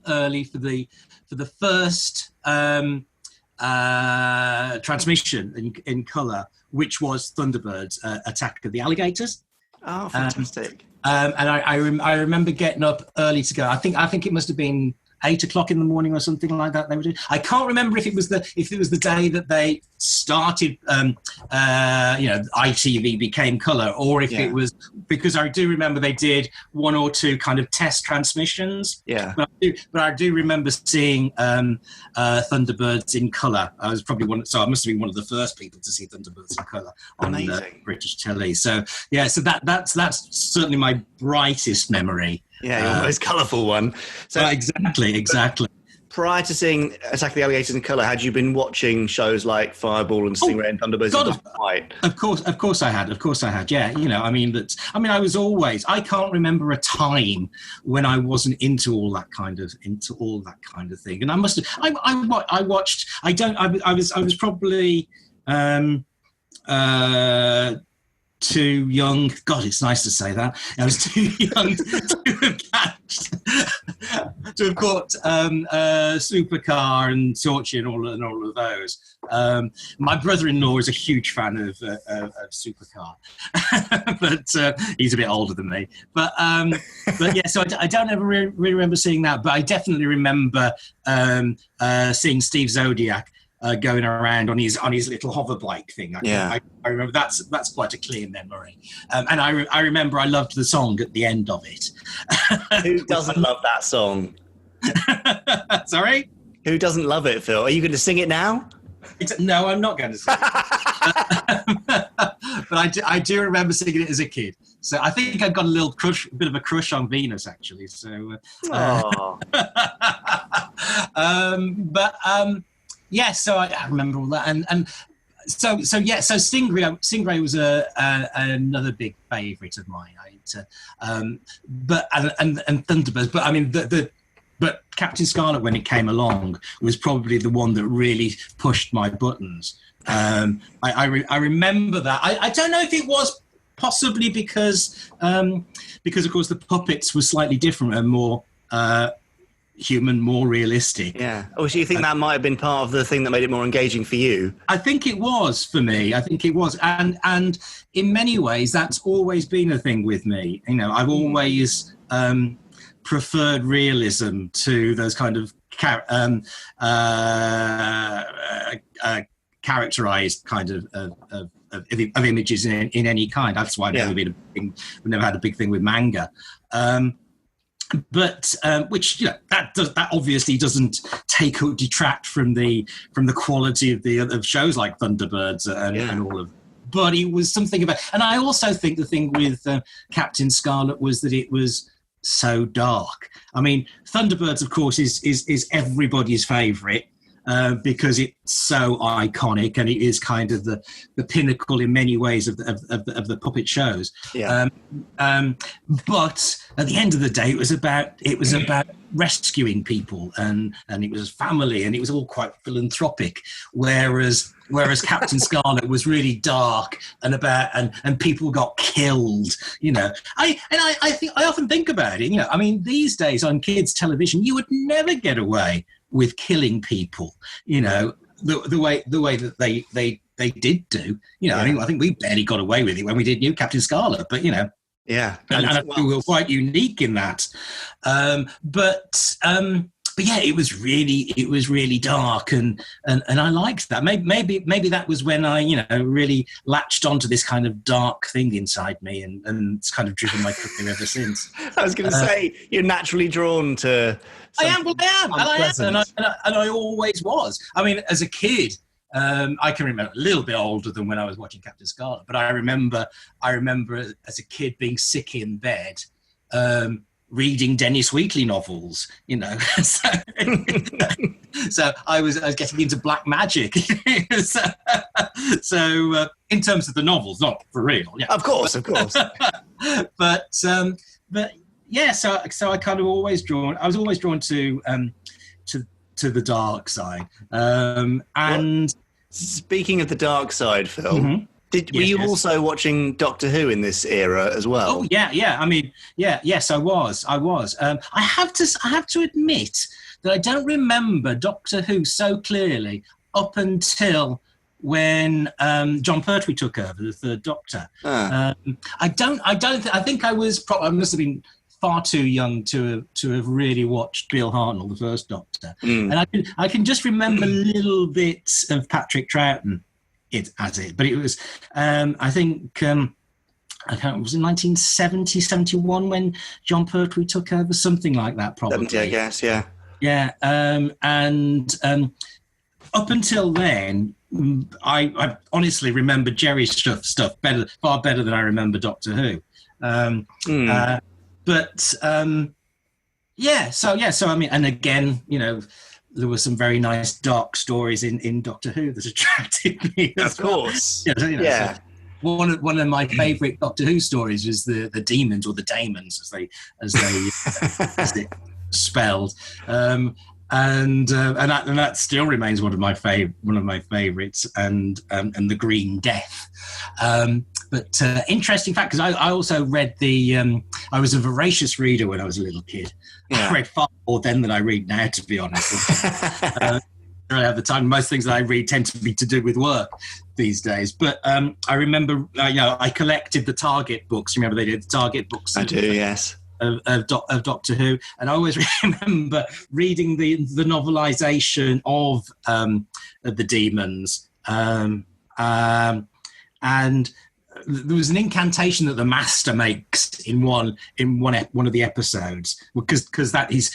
Speaker 5: early for the first transmission in colour, which was Thunderbirds Attack of the Alligators.
Speaker 2: Oh, fantastic.
Speaker 5: And I remember getting up early to go. I think it must have been 8 o'clock in the morning or something like that. They were doing. I can't remember if it was the day that they started, ITV became colour, or if it was, because I do remember they did one or two kind of test transmissions. Yeah. But I do remember seeing Thunderbirds in colour. I was probably I must have been one of the first people to see Thunderbirds in colour on British telly. So yeah, so that's certainly my brightest memory.
Speaker 2: Yeah, your most colourful one. So
Speaker 5: exactly.
Speaker 2: Prior to seeing Attack of the Alligators in colour, had you been watching shows like Fireball and Stingray and Thunderbirds in black and white? Of
Speaker 5: course I had. Yeah, I was always. I can't remember a time when I wasn't into all that kind of thing. And I must have. I watched. I was probably. Too young. God, it's nice to say that. I was too young to have caught Supercar and Torchy and all of those. My brother-in-law is a huge fan of Supercar, but he's a bit older than me. But yeah, so I don't ever really remember seeing that, but I definitely remember seeing Steve Zodiac going around on his little hover bike thing. I remember that's quite a clear memory. And I remember I loved the song at the end of it.
Speaker 2: Who doesn't love that song?
Speaker 5: Sorry?
Speaker 2: Who doesn't love it, Phil? Are you going to sing it now?
Speaker 5: No, I'm not going to sing it. But I do remember singing it as a kid. So I think I've got a bit of a crush on Venus, actually. So, yeah, so I remember all that. And Stingray was another big favourite of mine. But Thunderbirds. But I mean, but Captain Scarlet, when it came along, was probably the one that really pushed my buttons. I remember that. I don't know if it was possibly because of course the puppets were slightly different and more human, more realistic.
Speaker 2: Yeah. Oh, so you think that might have been part of the thing that made it more engaging for you?
Speaker 5: I think it was for me. I think it was, and in many ways, that's always been a thing with me. You know, I've always preferred realism to those kind of characterized kind of images in any kind. That's why I've never had a big thing with manga. But which, you know, that obviously doesn't take or detract from the quality of shows like Thunderbirds and all of. But it was something about, and I also think the thing with Captain Scarlet was that it was so dark. I mean, Thunderbirds, of course, is everybody's favourite. Because it's so iconic and it is kind of the pinnacle in many ways of the puppet shows.
Speaker 2: Yeah.
Speaker 5: But at the end of the day, it was about rescuing people and it was family and it was all quite philanthropic. Whereas Captain Scarlet was really dark and people got killed. You know, I often think about it. You know, I mean, these days on kids' television, you would never get away with killing people, you know, the way that they did do, you know. I think we barely got away with it when we did New Captain Scarlet, but you know,
Speaker 2: and
Speaker 5: I think we were quite unique in that. But yeah, it was really dark, and I liked that. Maybe that was when I, you know, really latched onto this kind of dark thing inside me, and it's kind of driven my cooking ever since.
Speaker 2: I was going to say, you're naturally drawn to.
Speaker 5: I am, and I always was. I mean, as a kid, I can remember a little bit older than when I was watching Captain Scarlet, but I remember as a kid being sick in bed, reading Dennis Wheatley novels, you know. So I was getting into black magic. so in terms of the novels, not for real. Yeah.
Speaker 2: Of course.
Speaker 5: But yeah, so I kind of I was always drawn to the dark side. And
Speaker 2: speaking of the dark side, Phil,
Speaker 5: mm-hmm.
Speaker 2: were you also watching Doctor Who in this era as well?
Speaker 5: Oh yeah. I mean, yes, I was. I have to admit that I don't remember Doctor Who so clearly up until when John Pertwee took over, the third Doctor. I think I must have been far too young to have really watched Bill Hartnell, the first Doctor. And I can just remember little bits of Patrick Troughton but it was I think it was in 1970, 71 when John Pertwee took over, something like that, probably.
Speaker 2: 70, I guess, yeah.
Speaker 5: Yeah, and up until then, I honestly remember Gerry's stuff far better than I remember Doctor Who. So I mean, and again, you know, there were some very nice dark stories in Doctor Who that attracted me.
Speaker 2: Of course.
Speaker 5: So one of my favourite Doctor Who stories was the demons, or the daemons as they spelled. And that still remains one of my favourites, and the Green Death. But interesting fact, because I also read I was a voracious reader when I was a little kid. Yeah. I read far more then than I read now, to be honest. At the time, most things that I read tend to be to do with work these days. But I remember, I collected the Taggart books. Remember they did the Taggart books?
Speaker 2: I do, yes.
Speaker 5: Of Doctor Who, and I always remember reading the novelisation of the demons, and there was an incantation that the Master makes in one of the episodes, because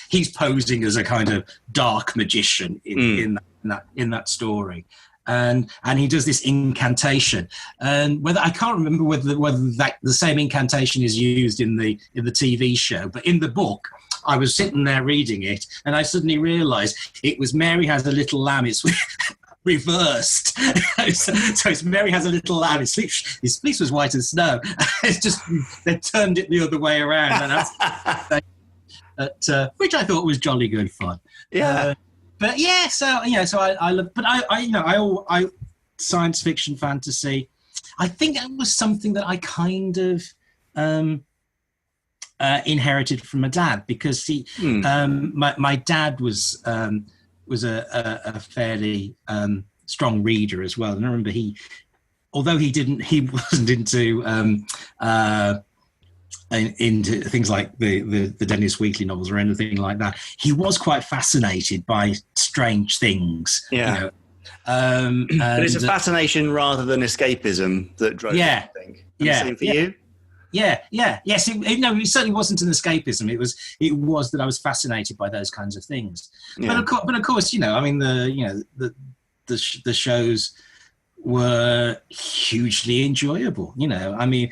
Speaker 5: he's posing as a kind of dark magician in that story. And he does this incantation, and I can't remember whether the same incantation is used in the TV show, but in the book, I was sitting there reading it, and I suddenly realised it was Mary has a little lamb. It's reversed. So Mary has a little lamb. His fleece was white as snow. It's just they turned it the other way around, and that's which I thought was jolly good fun.
Speaker 2: Yeah.
Speaker 5: But yeah, so I love. But I science fiction, fantasy. I think that was something that I kind of inherited from my dad, because my dad was a fairly strong reader as well. And I remember although he wasn't into things like the Dennis Weekly novels or anything like that, he was quite fascinated by strange things.
Speaker 2: Yeah. But it's a fascination rather than escapism that drove
Speaker 5: yeah,
Speaker 2: it, I think.
Speaker 5: Yeah.
Speaker 2: Same for you?
Speaker 5: Yes. It certainly wasn't an escapism. It was that I was fascinated by those kinds of things.
Speaker 2: Yeah.
Speaker 5: But of course, the shows were hugely enjoyable. And I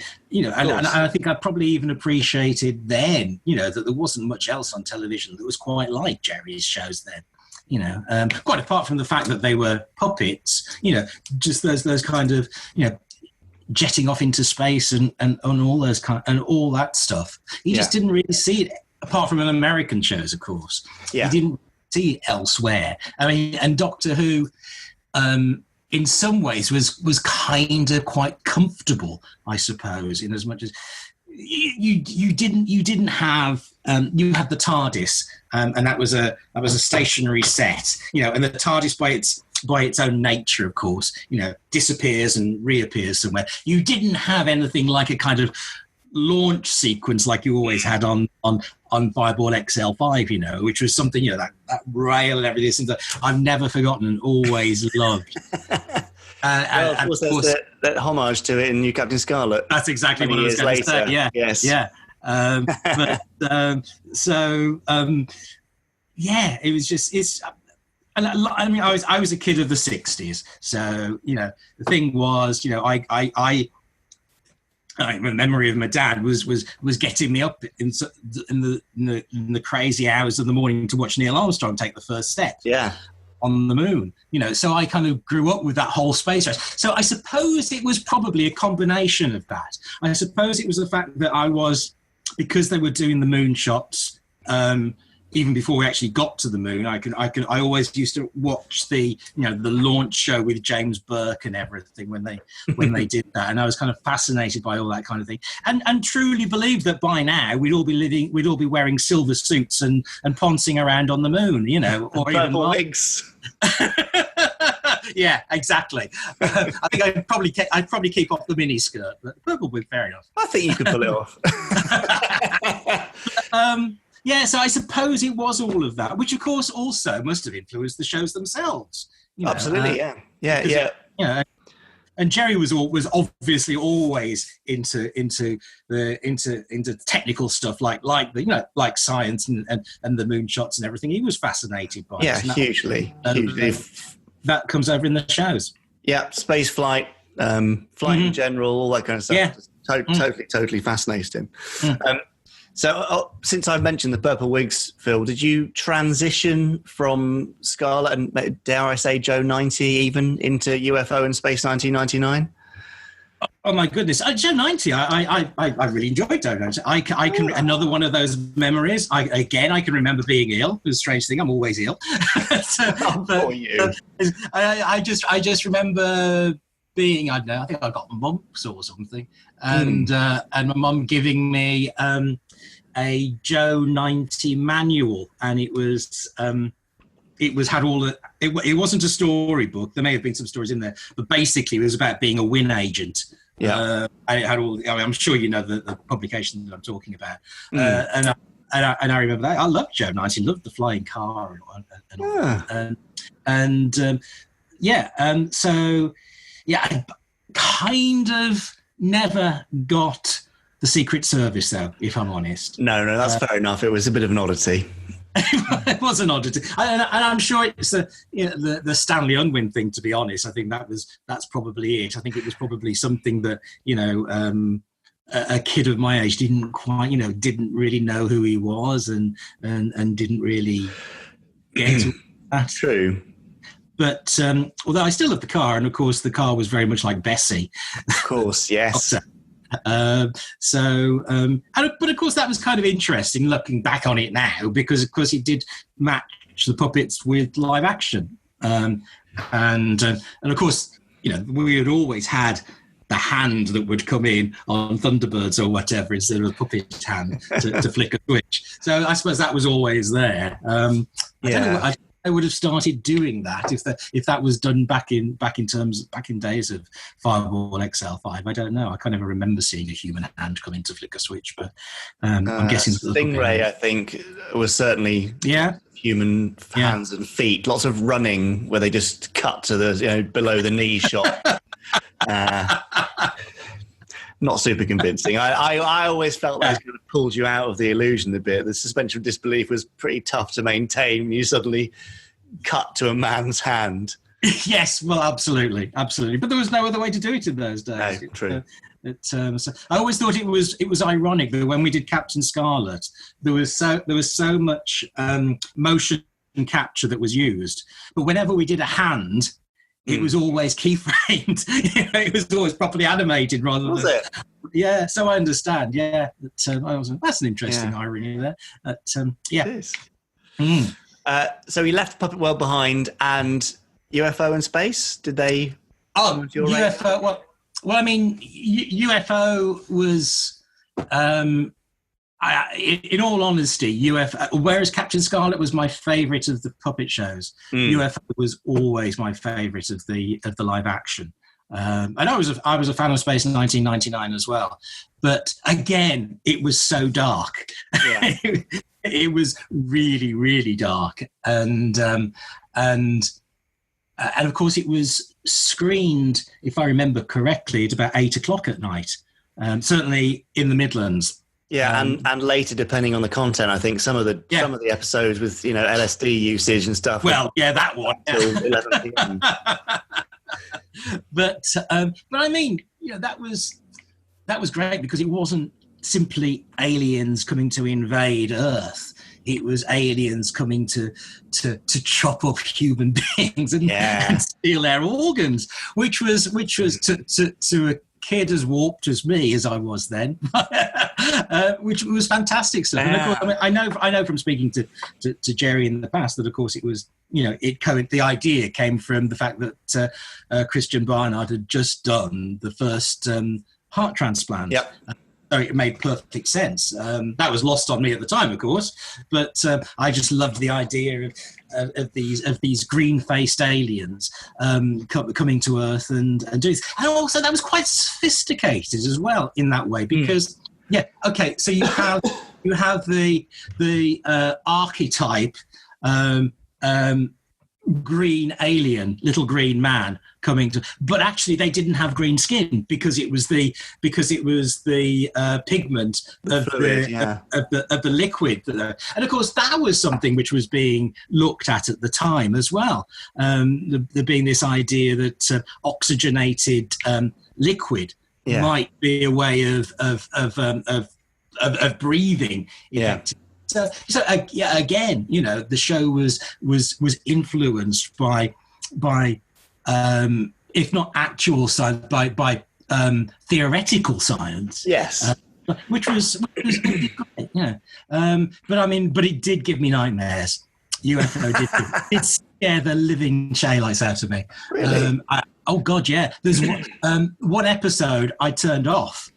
Speaker 5: think I probably even appreciated then, that there wasn't much else on television that was quite like Gerry's shows then. Quite apart from the fact that they were puppets, just those kind of, jetting off into space and all those and all that stuff. You just didn't really see it, apart from in American shows, of course.
Speaker 2: Yeah.
Speaker 5: You didn't see it elsewhere. I mean, and Doctor Who, in some ways, was kind of quite comfortable, I suppose, in as much as you didn't have you had the TARDIS, and that was a stationary set, and the TARDIS by its own nature, of course, disappears and reappears somewhere. You didn't have anything like a kind of launch sequence like you always had on Fireball XL5, which was something, that rail and everything that I've never forgotten and always loved.
Speaker 2: Of course, there's that homage to it in New Captain Scarlet.
Speaker 5: That's exactly what I was going to say. Yeah.
Speaker 2: Yes.
Speaker 5: Yeah. It was just and I mean, I was a kid of the '60s, so the thing was, my memory of my dad was getting me up in the crazy hours of the morning to watch Neil Armstrong take the first step.
Speaker 2: Yeah.
Speaker 5: On the moon, so I kind of grew up with that whole space race. So I suppose it was probably a combination of that. I suppose it was the fact that because they were doing the moon shots, even before we actually got to the moon, I always used to watch the launch show with James Burke and everything when they did that, and I was kind of fascinated by all that kind of thing, and truly believed that by now we'd all be wearing silver suits and poncing around on the moon, or even
Speaker 2: purple wigs.
Speaker 5: Yeah, exactly. I think I'd probably keep off the mini skirt, but purple wig, fair enough.
Speaker 2: I think you could pull it off.
Speaker 5: Yeah, so I suppose it was all of that, which of course also must have influenced the shows themselves.
Speaker 2: Absolutely, yeah.
Speaker 5: And Gerry was obviously always into technical stuff like science and the moon shots and everything. He was fascinated by.
Speaker 2: Yeah, hugely.
Speaker 5: That comes over in the shows.
Speaker 2: Yeah, space flight, flight in general, all that kind of stuff.
Speaker 5: Yeah.
Speaker 2: Totally fascinates him. So since I've mentioned the purple wigs, Phil, did you transition from Scarlet and, dare I say, Joe 90 even into UFO and Space 1999?
Speaker 5: Oh my goodness, Joe 90! I really enjoyed Joe 90. I can another one of those memories. I can remember being ill. It was a strange thing. I'm always ill.
Speaker 2: Poor you.
Speaker 5: I just remember being, I don't know, I think I got mumps or something, and my mum giving me a Joe 90 manual, and it had all the. It wasn't a storybook. There may have been some stories in there, but basically it was about being a win agent.
Speaker 2: Yeah,
Speaker 5: and it had all. I'm sure you know the publication that I'm talking about, and I remember that. I loved Joe 90. Loved the flying car I kind of never got the Secret Service, though, if I'm honest.
Speaker 2: No, that's fair enough. It was a bit of an oddity.
Speaker 5: It was an oddity, and I'm sure it's the Stanley Unwin thing. To be honest, I think that's probably it. I think it was probably something that a kid of my age didn't really know who he was, and didn't really get that.
Speaker 2: True.
Speaker 5: But although I still love the car, and of course the car was very much like Bessie.
Speaker 2: Of course, yes.
Speaker 5: But of course that was kind of interesting looking back on it now, because of course it did match the puppets with live action, and of course, you know, we had always had the hand that would come in on Thunderbirds or whatever instead of a puppet hand to flick a switch. So I suppose that was always there. I don't know, I would have started doing that if that was done back in days of Fireball XL5. I don't know. I can't ever remember seeing a human hand come in to flick a switch, but I'm guessing
Speaker 2: Stingray, I think, was certainly human hands and feet. Lots of running where they just cut to the below the knee shot. Not super convincing. I always felt that kind of pulled you out of the illusion a bit. The suspension of disbelief was pretty tough to maintain. You suddenly cut to a man's hand.
Speaker 5: Yes, well, absolutely. But there was no other way to do it in those days.
Speaker 2: No, true.
Speaker 5: So I always thought it was ironic that when we did Captain Scarlet, there was so much motion capture that was used, but whenever we did a hand, it was always keyframed. It was always properly animated rather than. Was it? Yeah, so I understand. Yeah, that's an interesting irony there. It is.
Speaker 2: So we left Puppet World behind, and UFO in space. Did they?
Speaker 5: Oh, UFO. Well, I mean, UFO was. In all honesty, UFO, whereas Captain Scarlet was my favourite of the puppet shows, UFO was always my favourite of the live action. And I was a fan of Space in 1999 as well, but again, it was so dark. Yeah. It was really, really dark, and of course, it was screened, if I remember correctly, at about 8 o'clock at night. Certainly in the Midlands.
Speaker 2: Yeah, and later, depending on the content, I think some of the episodes with LSD usage and stuff.
Speaker 5: Well, that one
Speaker 2: till 11 p.m.
Speaker 5: But I mean, that was great because it wasn't simply aliens coming to invade Earth. It was aliens coming to chop up human beings and steal their organs, which was to a kid as warped as me as I was then, which was fantastic stuff. And of course, I know from speaking to Gerry in the past that of course it was the idea came from the fact that Christian Barnard had just done the first heart transplant. Yep. So it made perfect sense. That was lost on me at the time, of course, but I just loved the idea of these green-faced aliens coming to Earth and doing this. And also that was quite sophisticated as well in that way because so you have the archetype green alien, little green man coming to, but actually they didn't have green skin because it was the pigment of the liquid. And of course that was something which was being looked at the time as well. There being this idea that oxygenated liquid might be a way of breathing. So again, the show was influenced by if not actual science, by theoretical science.
Speaker 2: Yes.
Speaker 5: Which was great, yeah. But it did give me nightmares. UFO did scare the living daylights out of me.
Speaker 2: Really?
Speaker 5: Oh God, yeah. There's one episode I turned off,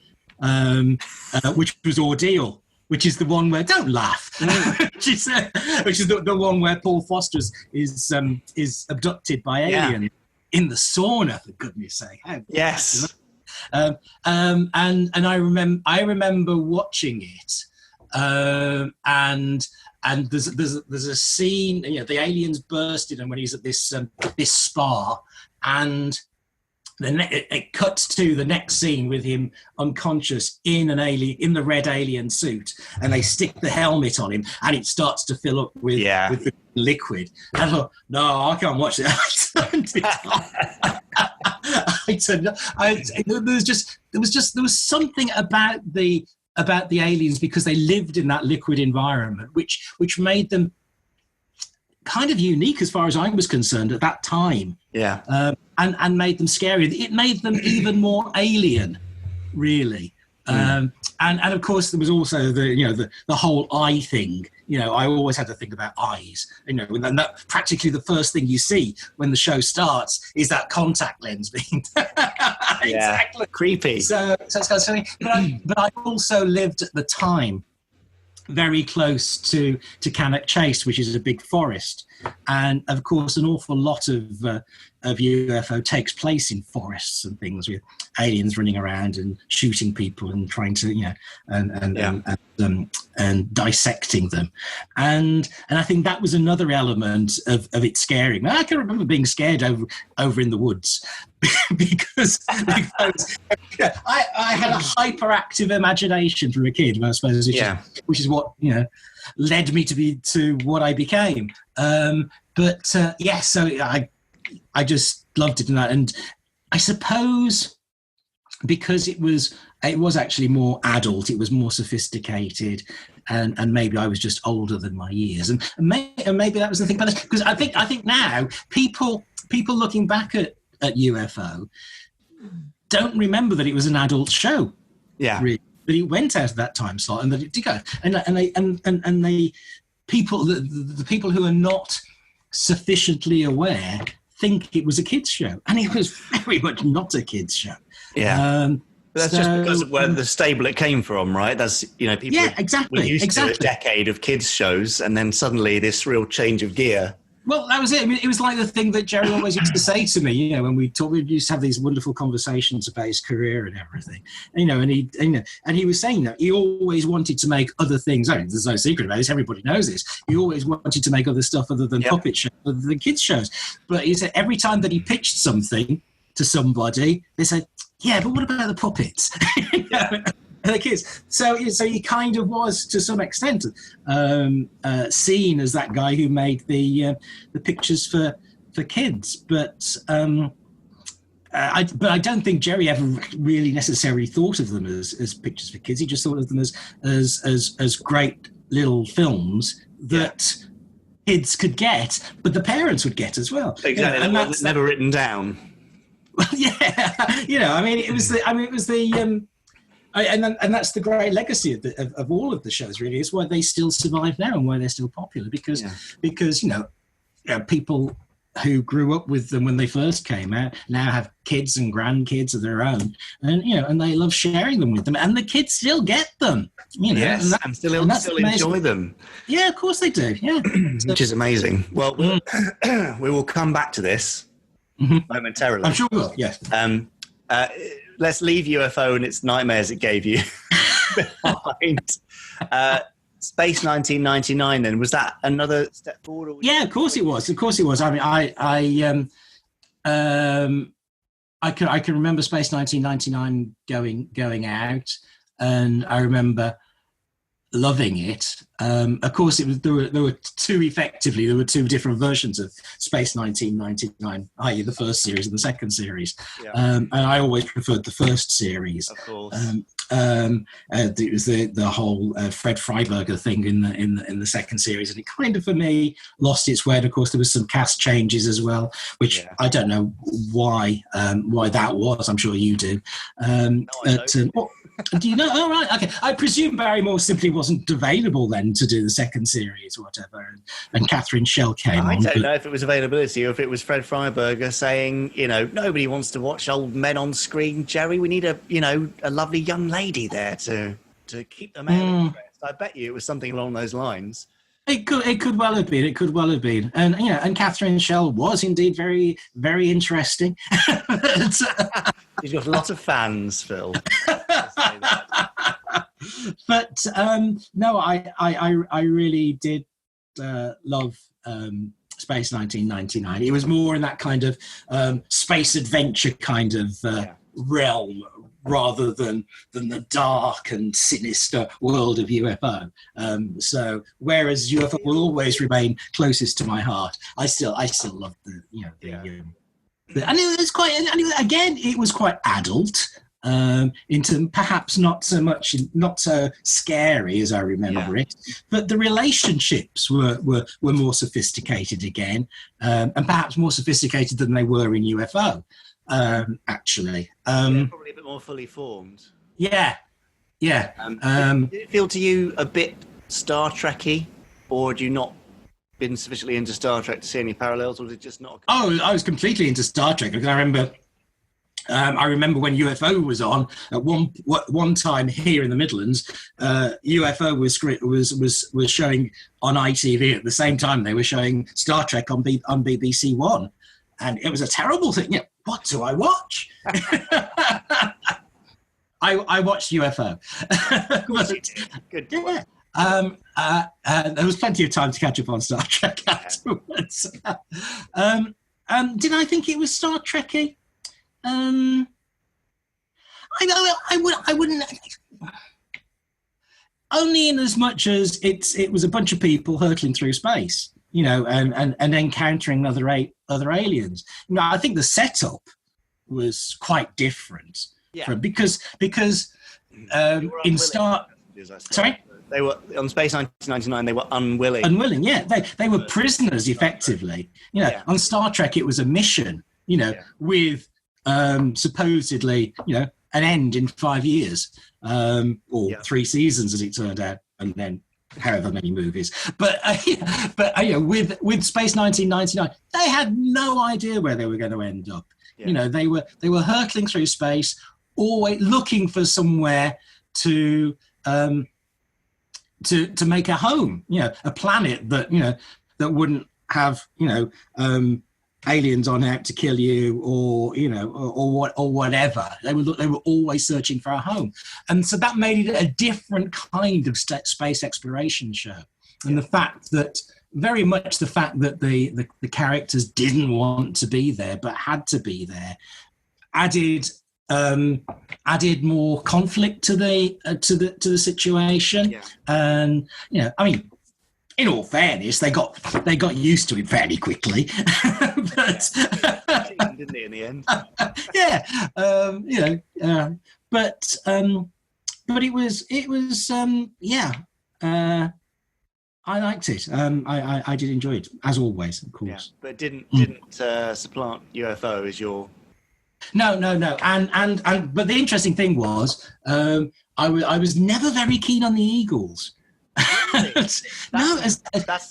Speaker 5: which was Ordeal. Which is the one where don't laugh. which is the one where Paul Foster is abducted by aliens in the sauna. For goodness' sake!
Speaker 2: Yes.
Speaker 5: And I remember watching it, and there's a scene. The aliens burst in, and when he's at this spa, and it cuts to the next scene with him unconscious in the red alien suit, and they stick the helmet on him, and it starts to fill up with the liquid. And I thought, no, I can't watch it. I turned it off. There was something about the aliens because they lived in that liquid environment, which made them kind of unique as far as I was concerned at that time.
Speaker 2: Yeah.
Speaker 5: And made them scary. It made them even more alien, really. And of course there was also the whole eye thing. I always had to think about eyes. And that practically the first thing you see when the show starts is that contact lens being exactly
Speaker 2: creepy.
Speaker 5: So it's kind of funny. But I also lived at the time very close to Cannock Chase, which is a big forest, and of course an awful lot of UFO takes place in forests and things, with aliens running around and shooting people and trying to and dissecting them, and I think that was another element of it scaring me. I can remember being scared over in the woods because I had a hyperactive imagination from a kid, I suppose, which is what led me to what I became. So I just loved it, and I suppose because it was actually more adult, it was more sophisticated, and maybe I was just older than my years, and maybe that was the thing. Because I think now people looking back at UFO don't remember that it was an adult show.
Speaker 2: Yeah,
Speaker 5: really, that it went out of that time slot, and that it did go, and the people who are not sufficiently aware think it was a kids show, and it was very much not a kids show.
Speaker 2: Yeah. But that's just because of where the stable it came from, right? That's people.
Speaker 5: Yeah, exactly.
Speaker 2: We're used to a decade of kids shows, and then suddenly this real change of gear.
Speaker 5: Well, that was it. I mean, it was like the thing that Gerry always used to say to me. When we talked, we used to have these wonderful conversations about his career and everything. And he was saying that he always wanted to make other things. There's no secret about this. Everybody knows this. He always wanted to make other stuff other than puppet shows, other than kids shows. But he said every time that he pitched something to somebody, they said, "Yeah, but what about the puppets?" The kids. So he kind of was, to some extent, seen as that guy who made the pictures for kids. But I don't think Gerry ever really necessarily thought of them as pictures for kids. He just thought of them as great little films that kids could get, but the parents would get as well.
Speaker 2: Exactly, and that's never written down.
Speaker 5: Well, yeah, it was the. And that's the great legacy of all of the shows, really. It's why they still survive now and why they're still popular, because people who grew up with them when they first came out now have kids and grandkids of their own, and they love sharing them with them, and the kids still get them.
Speaker 2: Yes, and still enjoy them.
Speaker 5: Yeah, of course they do. Yeah,
Speaker 2: which is amazing. Well, we will come back to this momentarily.
Speaker 5: I'm sure we will. Yes.
Speaker 2: Let's leave UFO and its nightmares it gave you behind. Space 1999. Then was that another step forward?
Speaker 5: Yeah, of course it was. Of course it was. I mean, I can remember Space 1999 going out, and I remember loving it. Of course, there were two different versions of Space 1999, i.e. the first series and the second series. Yeah. And I always preferred the first series. Of course. It was the whole Fred Freiberger thing in the second series, and it kind of, for me, lost its way. And of course, there was some cast changes as well, which I don't know why that was. I'm sure you do. Do you know? Oh, right. Okay. I presume Barrymore simply wasn't available then to do the second series or whatever, and Catherine Schell came on.
Speaker 2: I don't know if it was availability or if it was Fred Freiberger saying, nobody wants to watch old men on screen, Gerry. We need a lovely young lady there to keep them out interest. I bet you it was something along those lines.
Speaker 5: It could well have been. It could well have been. And and Catherine Schell was indeed very, very interesting.
Speaker 2: She's got a lot of fans, Phil.
Speaker 5: But no, I really did love Space 1999. It was more in that kind of space adventure kind of realm, rather than the dark and sinister world of UFO. So whereas UFO will always remain closest to my heart, I still love and it was quite, again, it was quite adult. into perhaps not so scary as I remember it, but the relationships were more sophisticated again, and perhaps more sophisticated than they were in UFO. Actually,
Speaker 2: probably a bit more fully formed.
Speaker 5: Yeah.
Speaker 2: Did it feel to you a bit Star Trek-y, or had you not been sufficiently into Star Trek to see any parallels, or did it just not?
Speaker 5: Oh, I was completely into Star Trek because I remember when UFO was on at one time here in the Midlands. UFO was showing on ITV at the same time they were showing Star Trek on BBC One, and it was a terrible thing. Yeah, what do I watch? I watched UFO.
Speaker 2: Good.
Speaker 5: Yeah. There was plenty of time to catch up on Star Trek afterwards. Did I think it was Star Trek-y? I wouldn't. Only in as much as it was a bunch of people hurtling through space, and encountering other aliens. I think the setup was quite different.
Speaker 2: Yeah.
Speaker 5: Because in Star. Sorry?
Speaker 2: They were on Space 1999. They were unwilling.
Speaker 5: Unwilling, yeah. They were prisoners, effectively. On Star Trek, it was a mission. With supposedly, an end in 5 years, or 3 seasons, as it turned out, and then however many movies. But with Space 1999, they had no idea where they were going to end up. Yeah. They were hurtling through space, always looking for somewhere to make a home, a planet that that wouldn't have aliens on out to kill you, or whatever. They were always searching for a home, and so that made it a different kind of space exploration show. And the fact that the characters didn't want to be there but had to be there added more conflict to the situation. And in all fairness, they got used to it fairly quickly. But
Speaker 2: didn't they in the end?
Speaker 5: But it was I liked it. I did enjoy it, as always, of course.
Speaker 2: But it didn't supplant UFO as your.
Speaker 5: No. And but the interesting thing was, I was never very keen on the Eagles.
Speaker 2: Really? That's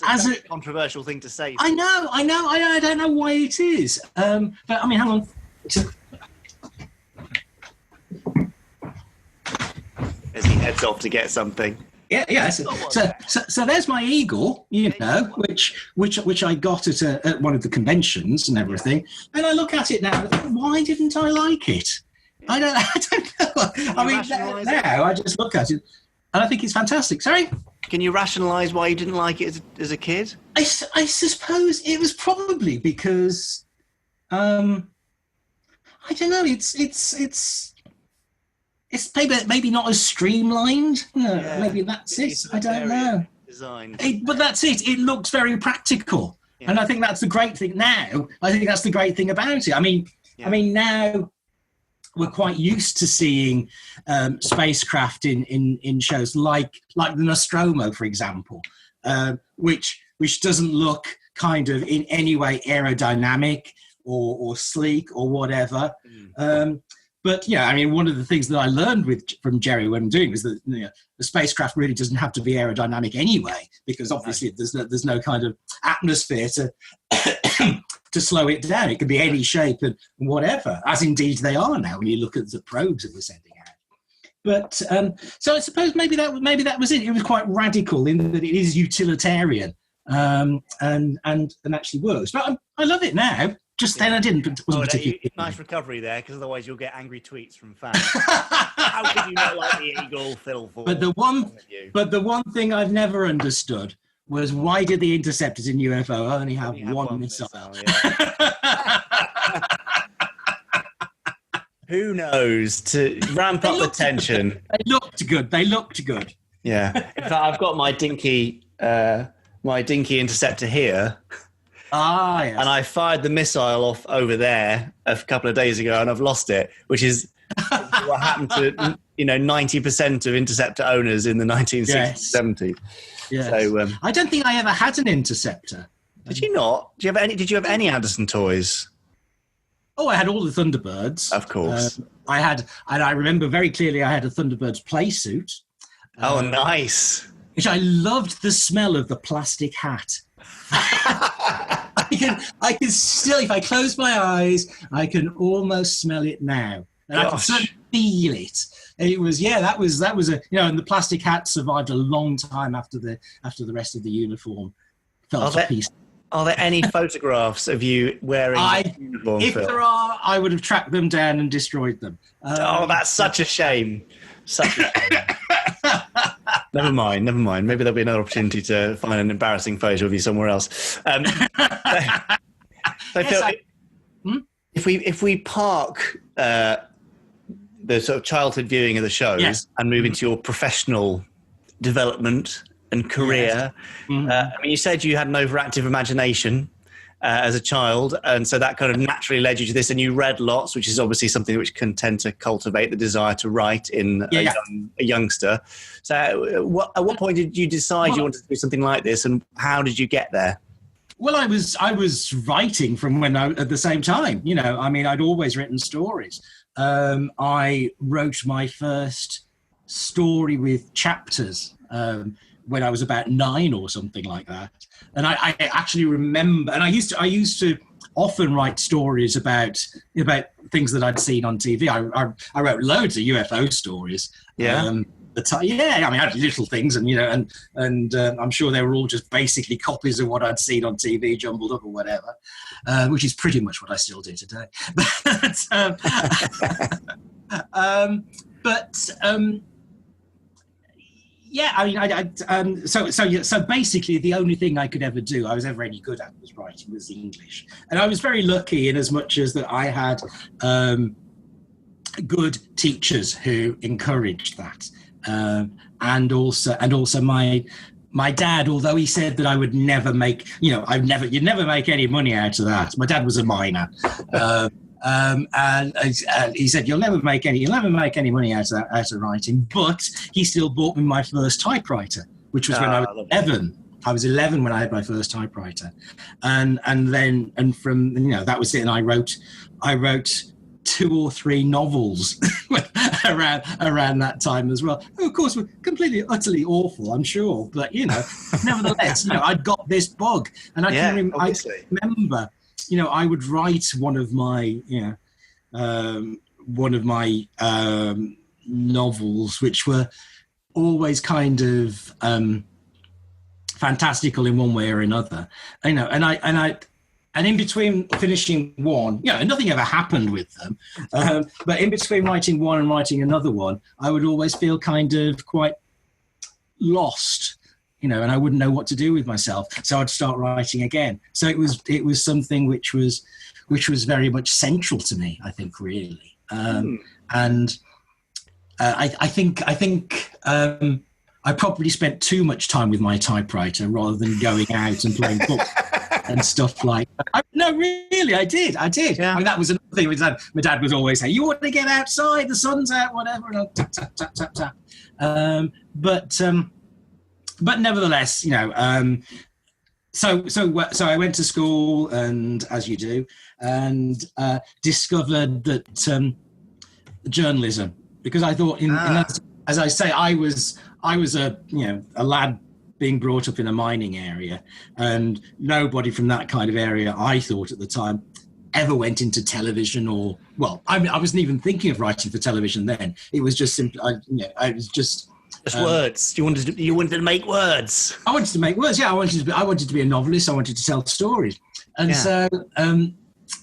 Speaker 2: a controversial thing to say.
Speaker 5: I know. I don't know why it is. But hang on.
Speaker 2: As he heads off to get something.
Speaker 5: Yeah. So there's my eagle, which I got at one of the conventions and everything. And I look at it now. And I think, why didn't I like it? I don't know. Now I just look at it and I think it's fantastic. Sorry.
Speaker 2: Can you rationalise why you didn't like it as a kid?
Speaker 5: I suppose it was probably because I don't know. It's maybe not as streamlined. Maybe that's it. I don't know. But that's it. It looks very practical, and I think that's the great thing now. I think that's the great thing about it. I mean, now we're quite used to seeing spacecraft in shows like the Nostromo, for example, which doesn't look kind of in any way aerodynamic or sleek or whatever. But one of the things that I learned from Gerry when doing was that the spacecraft really doesn't have to be aerodynamic anyway, because obviously there's no kind of atmosphere to to slow it down. It can be any shape and whatever, as indeed they are now when you look at the probes that we're sending out. But so I suppose maybe that was it. It was quite radical in that it is utilitarian and actually works. But I love it now. Just then I didn't.
Speaker 2: Nice recovery there, because otherwise you'll get angry tweets from fans. How could you not like the Eagle, Phil?
Speaker 5: But the one thing I've never understood was, why did the interceptors in UFO only have one missile?
Speaker 2: Who knows? To ramp up the tension.
Speaker 5: They looked good.
Speaker 2: Yeah. In fact, I've got my dinky interceptor here.
Speaker 5: Yes.
Speaker 2: And I fired the missile off over there a couple of days ago, and I've lost it, which is what happened to 90% of Interceptor owners in the 1960s, 70s.
Speaker 5: Yes.
Speaker 2: So,
Speaker 5: I don't think I ever had an Interceptor.
Speaker 2: did you not? Did you have any Anderson toys?
Speaker 5: Oh, I had all the Thunderbirds.
Speaker 2: Of course.
Speaker 5: I remember very clearly I had a Thunderbirds play suit.
Speaker 2: Oh, nice.
Speaker 5: Which I loved the smell of the plastic hat. I can still, if I close my eyes, I can almost smell it now. And I can certainly feel it. And it was, that was a, and the plastic hat survived a long time after the rest of the uniform fell to pieces.
Speaker 2: Are there any photographs of you wearing the uniform?
Speaker 5: If there are, I would have tracked them down and destroyed them.
Speaker 2: That's such a shame. Such a shame. Never mind. Maybe there'll be another opportunity to find an embarrassing photo of you somewhere else. If we park the sort of childhood viewing of the shows and move into your professional development and career, you said you had an overactive imagination as a child, and so that kind of naturally led you to this, and you read lots, which is obviously something which can tend to cultivate the desire to write in a youngster. So at what point did you decide you wanted to do something like this, and how did you get there?
Speaker 5: Well, I was writing from at the same time. I'd always written stories. I wrote my first story with chapters when I was about 9 or something like that. And I actually remember, and I used to often write stories about things that I'd seen on TV. I wrote loads of UFO stories. I had little things, and I'm sure they were all just basically copies of what I'd seen on TV, jumbled up or whatever, which is pretty much what I still do today. So basically the only thing I could ever do, I was ever any good at, was writing, was English. And I was very lucky in as much as that I had good teachers who encouraged that. And also my dad, although he said that I would never make, you'd never make any money out of that. My dad was a miner. And he said, you'll never make any money out of writing, but he still bought me my first typewriter, which was when I was 11. I was 11 when I had my first typewriter, and from that was it. And I wrote 2 or 3 novels around that time as well. Of course, were completely, utterly awful, I'm sure, but nevertheless, I'd got this bug, and I remember. I would write one of my novels, which were always kind of fantastical in one way or another. And in between finishing one, nothing ever happened with them. But in between writing one and writing another one, I would always feel kind of quite lost. And I wouldn't know what to do with myself, so I'd start writing again. So it was something which was very much central to me, I think, really. And I think I probably spent too much time with my typewriter rather than going out and playing books and stuff like that. No, really, I did. Yeah. That was another thing. My dad would always say, "You want to get outside? The sun's out, whatever." And I'll tap tap tap tap tap. But nevertheless, so I went to school, and as you do, and discovered that journalism, because I thought, as I say, I was a lad being brought up in a mining area, and nobody from that kind of area, I thought at the time, ever went into television or, well, I wasn't even thinking of writing for television then. It was just simply, I was just.
Speaker 2: Just words. You wanted to make words.
Speaker 5: I wanted to make words. Yeah, I wanted to be a novelist. I wanted to tell stories. And so,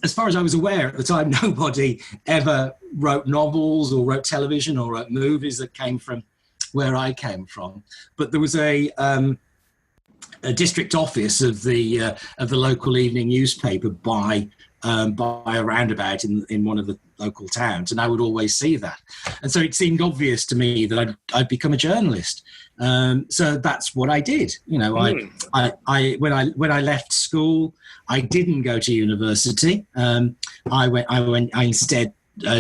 Speaker 5: as far as I was aware at the time, nobody ever wrote novels or wrote television or wrote movies that came from where I came from. But there was a district office of the local evening newspaper by a roundabout in one of the local towns, and I would always see that, and so it seemed obvious to me that I'd become a journalist. So that's what I did. I when I left school, I didn't go to university. I instead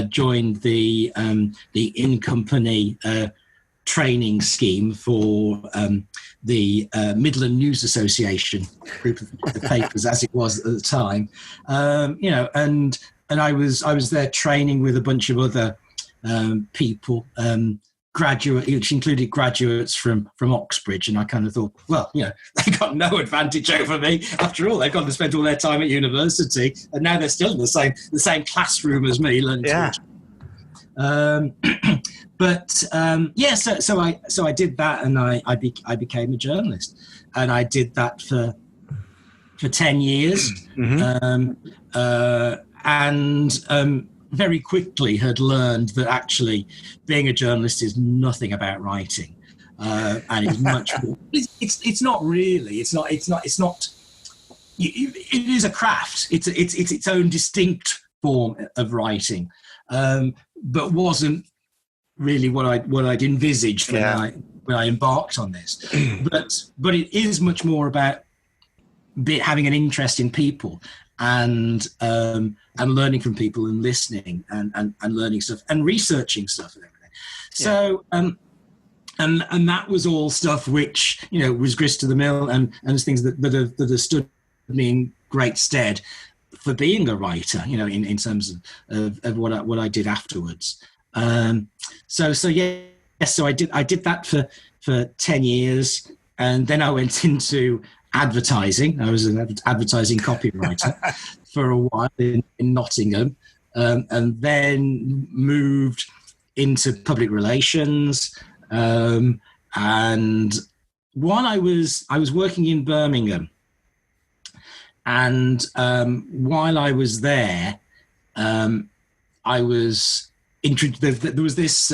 Speaker 5: joined the in-company training scheme for the Midland News Association group of papers, as it was at the time. And I was there training with a bunch of other people, which included graduates from Oxbridge, and I kind of thought, well, they got no advantage over me. After all, they've gone to spend all their time at university, and now they're still in the same classroom as me, learning to So I did that, and I became a journalist, and I did that for 10 years, and very quickly had learned that actually being a journalist is nothing about writing, and it's much more. It's not really. It is a craft. It's its own distinct form of writing, but wasn't really what I'd envisaged when I embarked on this. But it is much more about having an interest in people and learning from people and listening and learning stuff and researching stuff and everything. So and that was all stuff which was grist to the mill and things that have stood me in great stead for being a writer. In terms of what I did afterwards. So I did that for 10 years, and then I went into advertising. I was an advertising copywriter for a while in Nottingham, and then moved into public relations. And while I was working in Birmingham, and while I was there, I was there was this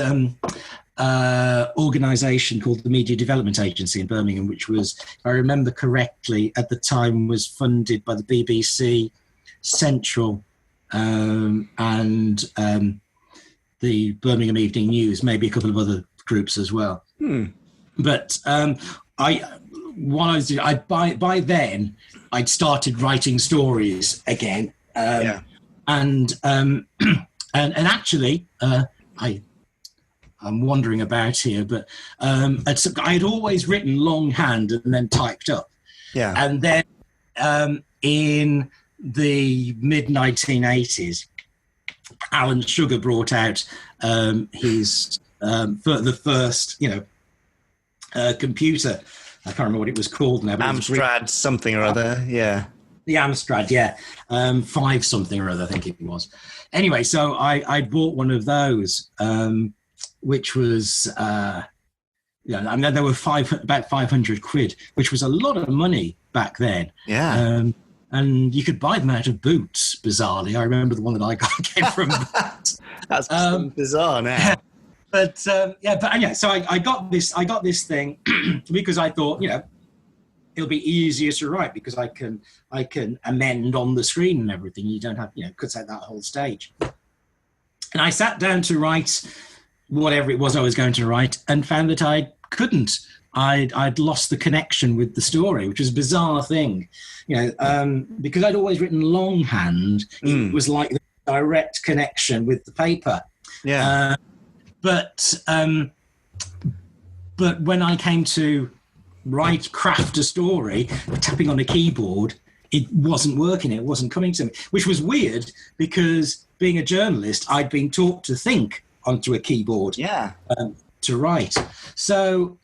Speaker 5: organisation called the Media Development Agency in Birmingham, which was, if I remember correctly, at the time was funded by the BBC Central and the Birmingham Evening News, maybe a couple of other groups as well. But by then I'd started writing stories again, and actually I'm wandering about here, but I had always written longhand and then typed up. Yeah. And then in the mid-1980s, Alan Sugar brought out his the first, computer. I can't remember what it was called now.
Speaker 2: Amstrad something or other, yeah.
Speaker 5: The Amstrad, yeah. 5 something or other, I think it was. Anyway, so I bought one of those, which was, there were about 500 quid, which was a lot of money back then.
Speaker 2: Yeah.
Speaker 5: And you could buy them out of Boots, bizarrely. I remember the one that I came from Boots.
Speaker 2: That's bizarre now.
Speaker 5: But so I got this thing because I thought, it'll be easier to write because I can amend on the screen and everything. You don't have, cuts out that whole stage. And I sat down to write whatever it was I was going to write and found that I couldn't. I'd lost the connection with the story, which was a bizarre thing, because I'd always written longhand. It was like the direct connection with the paper. Yeah. But when I came to craft a story, tapping on a keyboard, it wasn't working. It wasn't coming to me, which was weird because being a journalist, I'd been taught to think onto a keyboard. Yeah. To write. So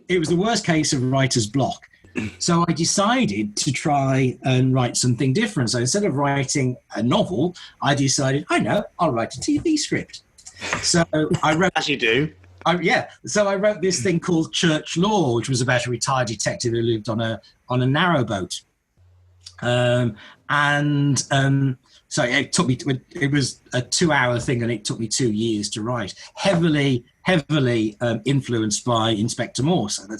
Speaker 5: it was the worst case of writer's block. So I decided to try and write something different. So instead of writing a novel, I decided, I'll write a TV script. So I wrote...
Speaker 2: As you do.
Speaker 5: So I wrote this thing called Church Law, which was about a retired detective who lived on a narrowboat. So it took me. It was a 2-hour thing, and it took me 2 years to write. Heavily influenced by Inspector Morse at the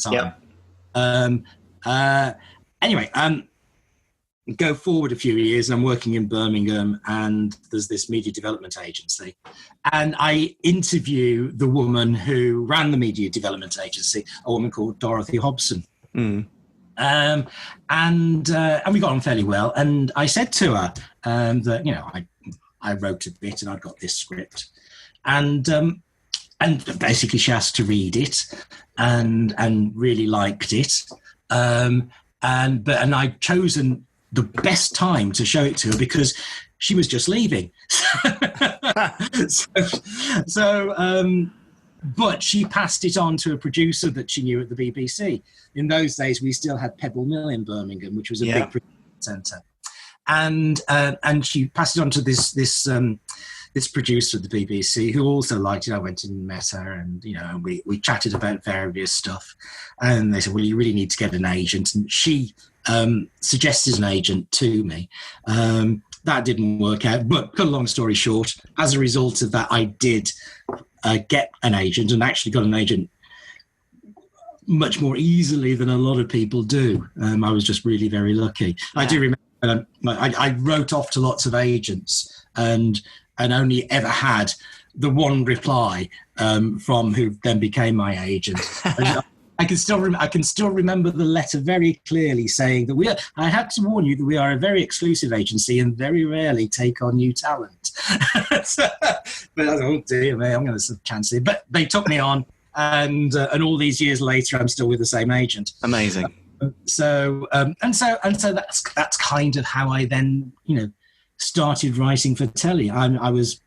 Speaker 5: time. Anyway, go forward a few years, and I'm working in Birmingham, and there's this media development agency, and I interview the woman who ran the media development agency, a woman called Dorothy Hobson. And we got on fairly well. And I said to her that, I wrote a bit and I'd got this script. And basically she asked to read it and really liked it. And I'd chosen the best time to show it to her because she was just leaving. But she passed it on to a producer that she knew at the BBC. In those days, we still had Pebble Mill in Birmingham, which was a big production centre. And she passed it on to this producer at the BBC who also liked it. I went and met her, and we chatted about various stuff. And they said, "Well, you really need to get an agent." And she suggested an agent to me. That didn't work out. But cut a long story short, as a result of that, I did get an agent, and actually got an agent much more easily than a lot of people do. I was just really very lucky. Yeah. I do remember I wrote off to lots of agents and only ever had the one reply from who then became my agent. I can still remember the letter very clearly saying that I have to warn you that we are a very exclusive agency and very rarely take on new talent. But I thought, oh dear me, I'm going to chance it. But they took me on, and all these years later, I'm still with the same agent.
Speaker 2: Amazing.
Speaker 5: So that's kind of how I then started writing for telly. Because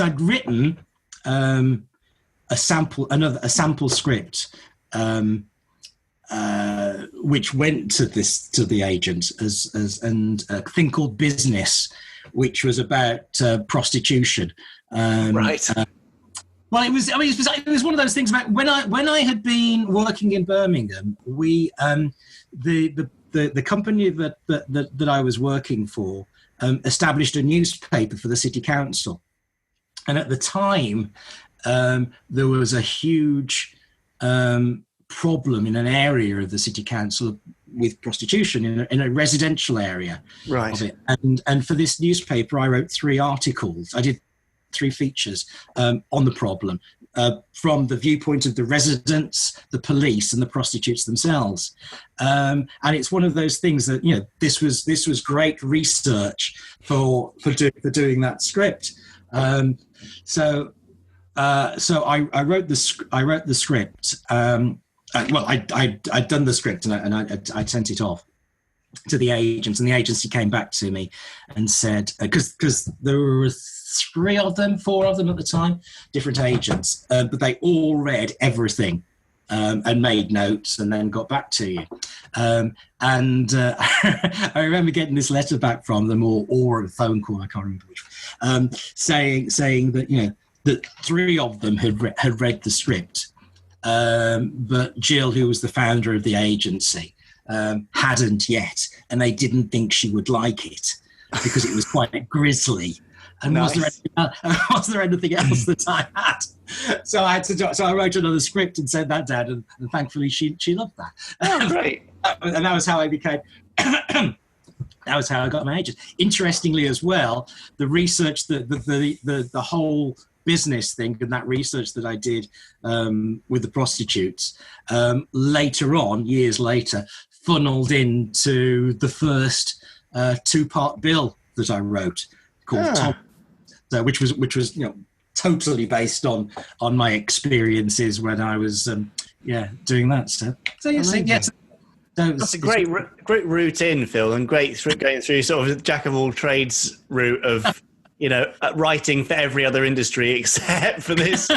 Speaker 5: I'd written a sample script which went to the agent as a thing called Business, which was about prostitution.
Speaker 2: Right.
Speaker 5: Well, it was one of those things about when I had been working in Birmingham. We the company that I was working for established a newspaper for the city council, and at the time there was a huge problem in an area of the city council with prostitution in a residential area.
Speaker 2: Right.
Speaker 5: Of it. And for this newspaper, I wrote 3 articles. I did 3 features on the problem from the viewpoint of the residents, the police, and the prostitutes themselves. And it's one of those things that this was great research for doing that script. So I wrote the script. I'd done the script and I sent it off to the agents, and the agency came back to me and said, because there were 4 of them at the time, different agents, but they all read everything and made notes and then got back to you. I remember getting this letter back from them, or a phone call, I can't remember which, saying that that 3 of them had read the script, but Jill, who was the founder of the agency, hadn't yet, and they didn't think she would like it because it was quite grisly. And nice. was there anything else that I had? So I wrote another script and sent that down, and thankfully she loved that.
Speaker 2: Oh, great!
Speaker 5: And that was how I became. That was how I got my agent. Interestingly, as well, the research, the whole business thing, and that research that I did with the prostitutes, later on, years later, funneled into the first 2-part bill that I wrote called Tom, which was totally based on my experiences when I was doing that stuff. So yes.
Speaker 2: That's a great route in, Phil, and great going through sort of the jack of all trades route of writing for every other industry except for this.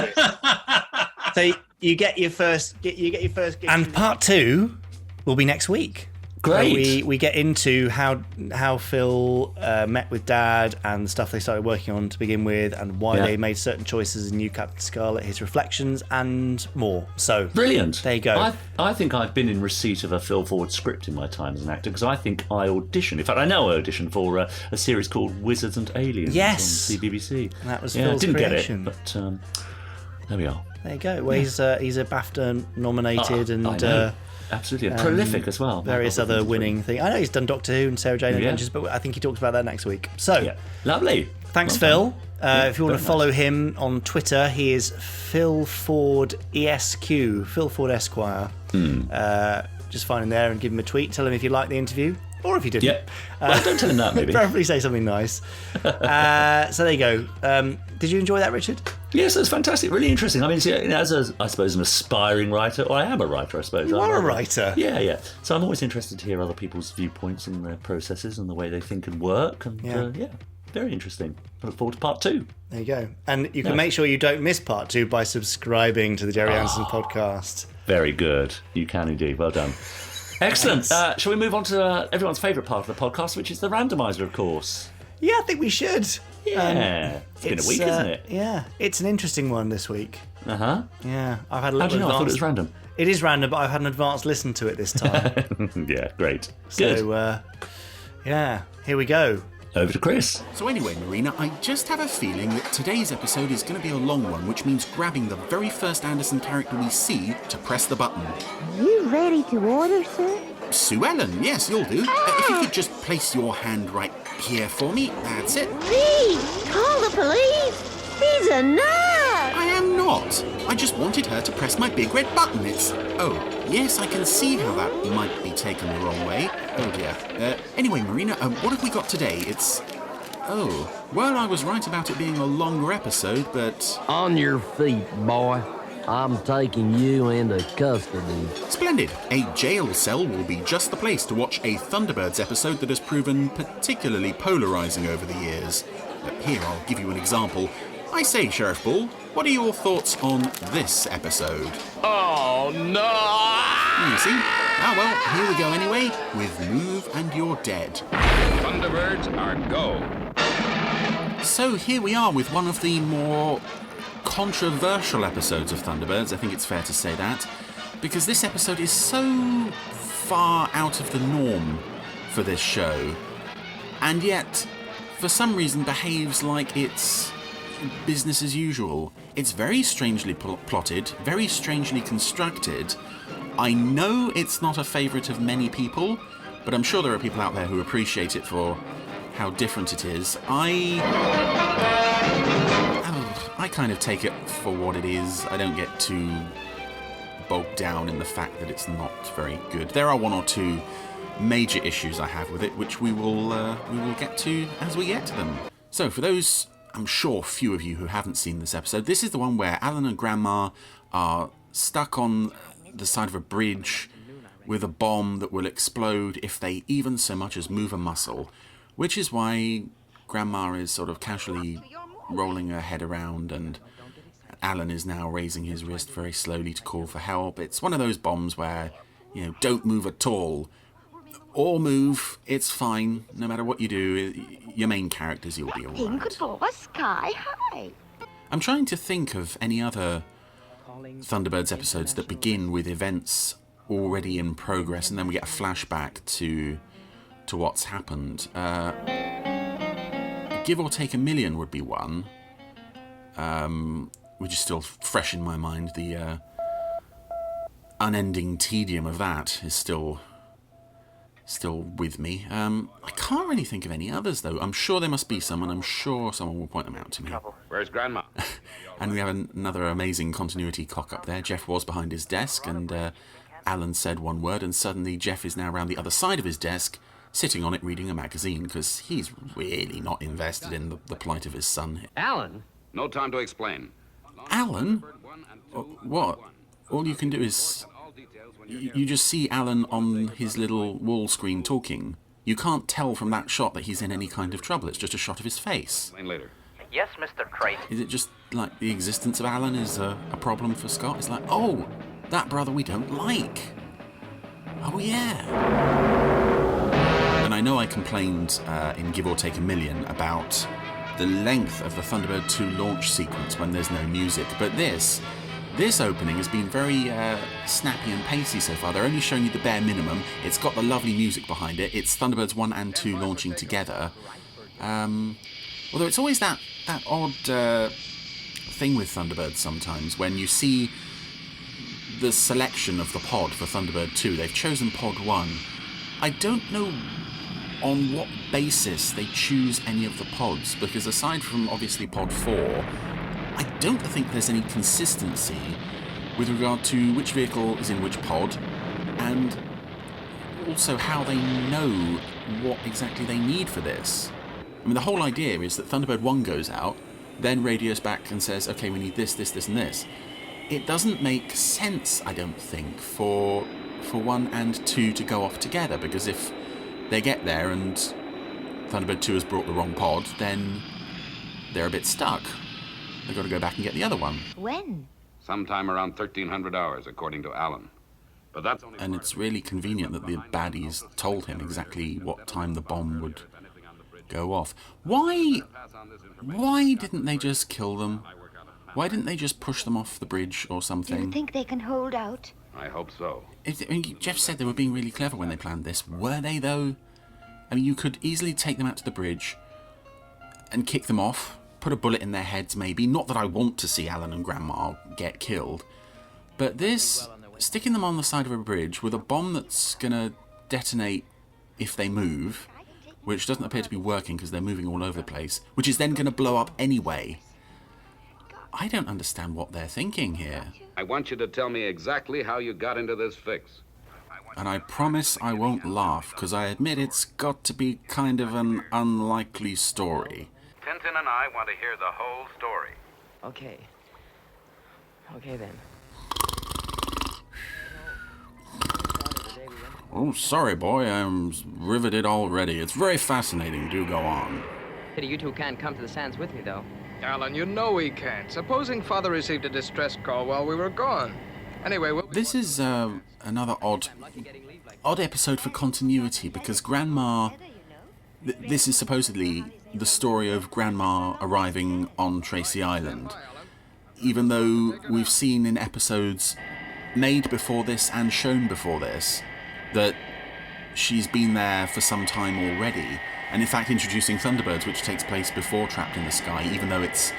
Speaker 2: So you get your first gig. And part 2 will be next week.
Speaker 1: Great.
Speaker 2: We get into how Phil met with Dad and the stuff they started working on to begin with, and why they made certain choices in New Captain Scarlet, his reflections, and more. So
Speaker 1: brilliant.
Speaker 2: There you go.
Speaker 1: I think I've been in receipt of a Phil Ford script in my time as an actor, because I think I auditioned. In fact, I know I auditioned for a series called Wizards and Aliens on CBBC.
Speaker 2: And that was Phil's
Speaker 1: didn't
Speaker 2: creation.
Speaker 1: Get it, but there we are.
Speaker 2: There you go. Well, he's a BAFTA nominated and.
Speaker 1: Absolutely, prolific as well.
Speaker 2: Various other winning things. I know he's done Doctor Who and Sarah Jane Adventures, but I think he talks about that next week. So,
Speaker 1: lovely.
Speaker 2: Thanks, Phil. If you want to follow him on Twitter, he is Phil Ford ESQ, Phil Ford Esquire. Just find him there and give him a tweet. Tell him if you like the interview. Or if you didn't.
Speaker 1: Yeah. Well, don't tell him that, maybe.
Speaker 2: Preferably say something nice. So there you go. Did you enjoy that, Richard?
Speaker 1: Yes, it's fantastic. Really interesting. I mean, as I suppose, an aspiring writer, or I am a writer, I suppose.
Speaker 2: You are a writer.
Speaker 1: Yeah. So I'm always interested to hear other people's viewpoints and their processes and the way they think and work. And very interesting. I look forward to part 2.
Speaker 2: There you go. And you can make sure you don't miss part 2 by subscribing to the Gerry Anderson podcast.
Speaker 1: Very good. You can indeed. Well done. Excellent. Shall we move on to everyone's favourite part of the podcast, which is the randomizer, of course?
Speaker 2: Yeah, I think we should.
Speaker 1: Yeah. It's been a week, isn't it?
Speaker 2: Yeah. It's an interesting one this week.
Speaker 1: Uh-huh.
Speaker 2: Yeah. I've had a
Speaker 1: How
Speaker 2: little
Speaker 1: do you know? I thought it was random.
Speaker 2: It is random, but I've had an advanced listen to it this time.
Speaker 1: Yeah, great. Good.
Speaker 2: So, here we go.
Speaker 1: Over to Chris.
Speaker 7: So anyway, Marina, I just have a feeling that today's episode is going to be a long one, which means grabbing the very first Anderson character we see to press the button.
Speaker 8: You ready to order, sir?
Speaker 7: Sue Ellen, yes, you'll do. If you could just place your hand right here for me, that's it.
Speaker 8: Please, call the police. He's a nut.
Speaker 7: I am not. I just wanted her to press my big red button. Oh, yes, I can see how that might be taken the wrong way. Oh dear. Anyway, Marina, what have we got today? Oh, well, I was right about it being a longer episode, but...
Speaker 9: On your feet, boy. I'm taking you into custody.
Speaker 7: Splendid. A jail cell will be just the place to watch a Thunderbirds episode that has proven particularly polarising over the years. Here, I'll give you an example. I say, Sheriff Bull, what are your thoughts on this episode?
Speaker 9: Oh, no!
Speaker 7: You see? Ah, well, here we go anyway, with Move and You're Dead.
Speaker 3: Thunderbirds are go.
Speaker 7: So here we are with one of the more controversial episodes of Thunderbirds, I think it's fair to say that, because this episode is so far out of the norm for this show, and yet, for some reason, behaves like it's business as usual. It's very strangely plotted, very strangely constructed. I know it's not a favourite of many people, but I'm sure there are people out there who appreciate it for how different it is. I kind of take it for what it is. I don't get too bogged down in the fact that it's not very good. There are one or two major issues I have with it, which we will get to as we get to them. So for those, I'm sure, few of you who haven't seen this episode, this is the one where Alan and Grandma are stuck on the side of a bridge with a bomb that will explode if they even so much as move a muscle, which is why Grandma is sort of casually rolling her head around and Alan is now raising his wrist very slowly to call for help. It's one of those bombs where, don't move at all. Or move, it's fine. No matter what you do, your main characters, you'll be all right.
Speaker 8: Sky high.
Speaker 7: I'm trying to think of any other Thunderbirds episodes that begin with events already in progress and then we get a flashback to what's happened. Give or Take a Million would be one, which is still fresh in my mind. The unending tedium of that is still with me. I can't really think of any others, though. I'm sure there must be some, and I'm sure someone will point them out to me.
Speaker 3: Where's Grandma?
Speaker 7: And we have another amazing continuity cock-up there. Jeff was behind his desk, and Alan said one word, and suddenly Jeff is now around the other side of his desk, sitting on it reading a magazine, because he's really not invested in the plight of his son.
Speaker 9: Alan?
Speaker 3: No time to explain.
Speaker 7: Alan? What? All you can do is... You just see Alan on his little wall screen talking. You can't tell from that shot that he's in any kind of trouble. It's just a shot of his face.
Speaker 3: Explain later.
Speaker 10: Yes, Mr. Creighton.
Speaker 7: Is it just like the existence of Alan is a problem for Scott? It's like, oh, that brother we don't like. Oh, yeah. And I know I complained in Give or Take a Million about the length of the Thunderbird 2 launch sequence when there's no music, but this opening has been very snappy and pacey so far. They're only showing you the bare minimum. It's got the lovely music behind it. It's Thunderbirds 1 and 2 launching together. Although it's always that odd thing with Thunderbirds sometimes when you see the selection of the pod for Thunderbird 2. They've chosen pod 1. I don't know on what basis they choose any of the pods, because aside from obviously pod 4, I don't think there's any consistency with regard to which vehicle is in which pod, and also how they know what exactly they need for this. I mean, the whole idea is that Thunderbird 1 goes out, then radios back and says, okay, we need this, this, this, and this. It doesn't make sense, I don't think, for 1 and 2 to go off together, because if they get there and Thunderbird 2 has brought the wrong pod, then they're a bit stuck. They've got to go back and get the other one.
Speaker 8: When?
Speaker 3: Sometime around 1300 hours, according to Alan. But that's only
Speaker 7: And it's really convenient that the baddies told him exactly what time the bomb would go off. Why didn't they just kill them? Why didn't they just push them off the bridge or
Speaker 8: Do
Speaker 7: something?
Speaker 8: you think they can hold out?
Speaker 3: I hope so.
Speaker 7: Jeff said they were being really clever when they planned this. Were they, though? I mean, you could easily take them out to the bridge and kick them off, put a bullet in their heads maybe. Not that I want to see Alan and Grandma get killed. But this, sticking them on the side of a bridge with a bomb that's going to detonate if they move, which doesn't appear to be working because they're moving all over the place, which is then going to blow up anyway. I don't understand what they're thinking here.
Speaker 3: I want you to tell me exactly how you got into this fix.
Speaker 7: And I promise I won't laugh, because I admit it's got to be kind of an unlikely story.
Speaker 3: Tintin and I want to hear the whole story.
Speaker 10: Okay. Okay, then.
Speaker 7: Oh, sorry, boy, I'm riveted already. It's very fascinating. Do go on.
Speaker 10: Pity you two can't come to the sands with me, though.
Speaker 11: Alan, you know we can't. Supposing Father received a distress call while we were gone. Anyway,
Speaker 7: This is another odd episode for continuity, because Grandma... This is supposedly the story of Grandma arriving on Tracy Island. Even though we've seen in episodes made before this and shown before this that she's been there for some time already. And in fact, introducing Thunderbirds, which takes place before Trapped in the Sky, even though it's...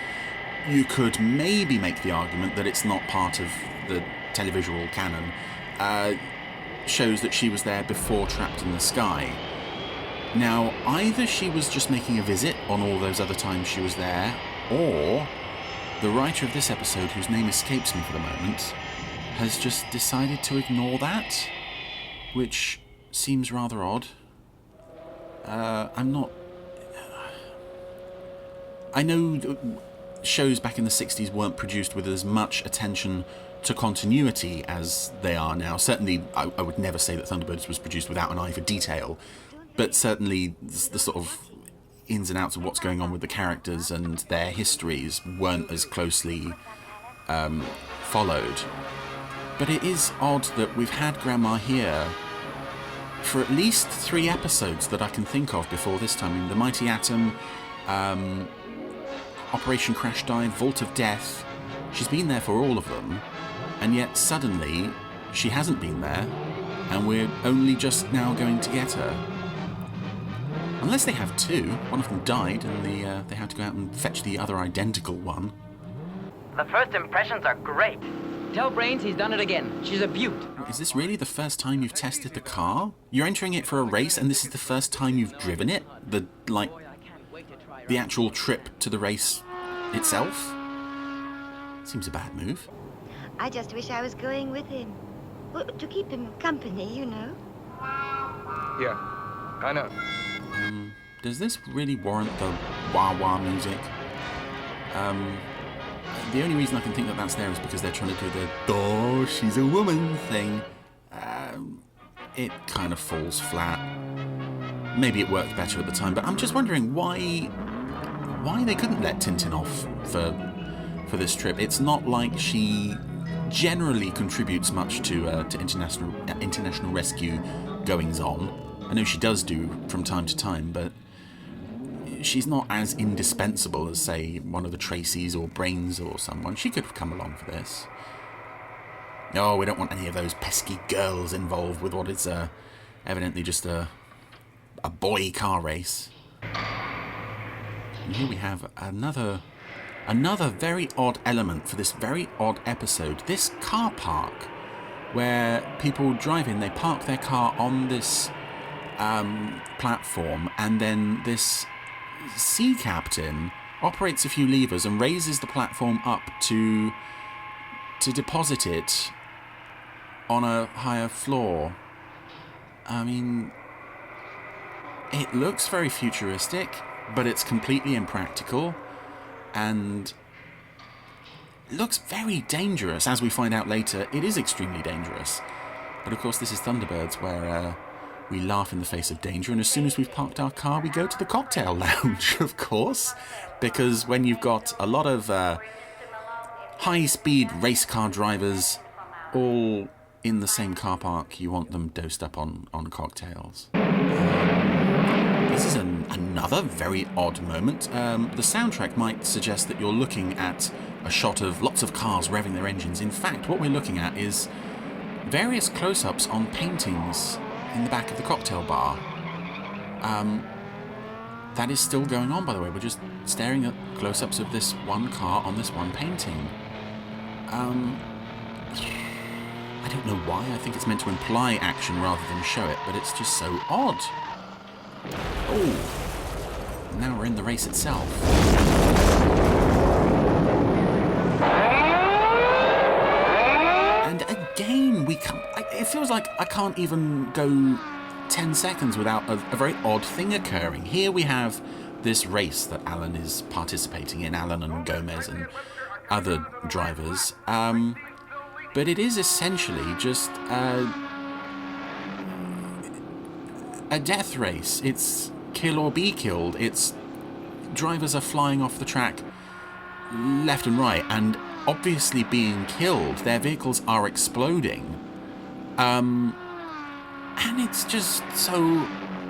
Speaker 7: You could maybe make the argument that it's not part of the televisual canon, shows that she was there before Trapped in the Sky. Now, either she was just making a visit on all those other times she was there, or the writer of this episode, whose name escapes me for the moment, has just decided to ignore that, which seems rather odd. I know shows back in the 60s weren't produced with as much attention to continuity as they are now. Certainly, I would never say that Thunderbirds was produced without an eye for detail, but certainly the sort of ins and outs of what's going on with the characters and their histories weren't as closely followed. But it is odd that we've had Grandma here for at least 3 episodes that I can think of before this time. I mean, The Mighty Atom, Operation Crash Dive, Vault of Death. She's been there for all of them, and yet suddenly she hasn't been there, and we're only just now going to get her. Unless they have 2. One of them died, and they had to go out and fetch the other identical one.
Speaker 10: The first impressions are great. Tell Brains he's done it again. She's a beaut.
Speaker 7: Is this really the first time you've tested the car? You're entering it for a race, and this is the first time you've driven it? The actual trip to the race itself? Seems a bad move.
Speaker 8: I just wish I was going with him. Well, to keep him company, you know.
Speaker 11: Yeah, I know.
Speaker 7: Does this really warrant the wah-wah music? The only reason I can think that that's there is because they're trying to do the "oh, she's a woman" thing. It kind of falls flat. Maybe it worked better at the time, but I'm just wondering why they couldn't let Tintin off for this trip. It's not like she generally contributes much to international rescue goings on. I know she does do from time to time, but she's not as indispensable as, say, one of the Tracys or Brains or someone. She could have come along for this. No, we don't want any of those pesky girls involved with what is evidently just a boy car race. And here we have another very odd element for this very odd episode. This car park, where people drive in, they park their car on this platform, and then this sea captain operates a few levers and raises the platform up to deposit it on a higher floor. I mean, it looks very futuristic, but it's completely impractical, and looks very dangerous. As we find out later, it is extremely dangerous. But of course, this is Thunderbirds, where we laugh in the face of danger, and as soon as we've parked our car, we go to the cocktail lounge, of course, because when you've got a lot of high-speed race car drivers all in the same car park, you want them dosed up on cocktails. This is another very odd moment. The soundtrack might suggest that you're looking at a shot of lots of cars revving their engines. In fact, what we're looking at is various close-ups on paintings in the back of the cocktail bar. That is still going on, by the way. We're just staring at close-ups of this one car on this one painting. I don't know why. I think it's meant to imply action rather than show it, but it's just so odd. Oh, now we're in the race itself. And again, it feels like I can't even go 10 seconds without a very odd thing occurring. Here we have this race that Alan is participating in, Alan and Gomez and other drivers. But it is essentially just a death race. It's kill or be killed. It's drivers are flying off the track left and right and obviously being killed. Their vehicles are exploding. And it's just so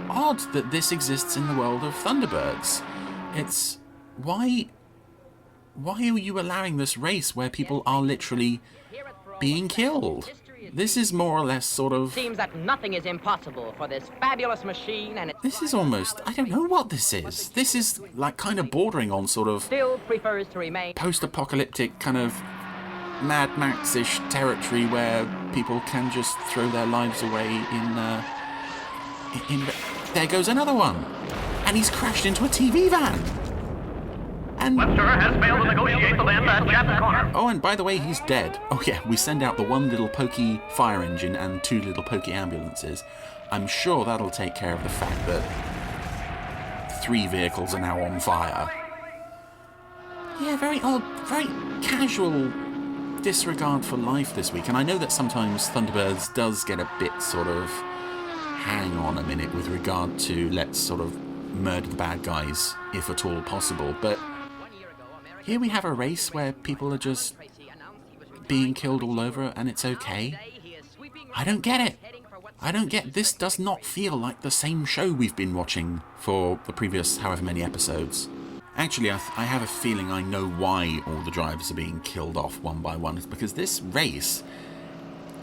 Speaker 7: odd that this exists in the world of Thunderbirds. It's... Why are you allowing this race where people are literally being killed? This is more or less sort of...
Speaker 10: Seems that nothing is impossible for this fabulous machine and
Speaker 7: This is almost... I don't know what this is. This is like kind of bordering on sort of...
Speaker 10: Still prefers to remain...
Speaker 7: post-apocalyptic kind of Mad Max-ish territory where people can just throw their lives away in... There goes another one. And he's crashed into a TV van. And
Speaker 12: Webster has failed to negotiate the land at Jack's Corner.
Speaker 7: Oh, and by the way, he's dead. Oh yeah, we send out the one little pokey fire engine and two little pokey ambulances. I'm sure that'll take care of the fact that 3 vehicles are now on fire. Yeah, very odd, very casual disregard for life this week. And I know that sometimes Thunderbirds does get a bit sort of hang on a minute with regard to let's sort of murder the bad guys if at all possible, but here we have a race where people are just being killed all over and it's okay. I don't get it. This does not feel like the same show we've been watching for the previous however many episodes. Actually, I have a feeling I know why all the drivers are being killed off one by one. It's because this race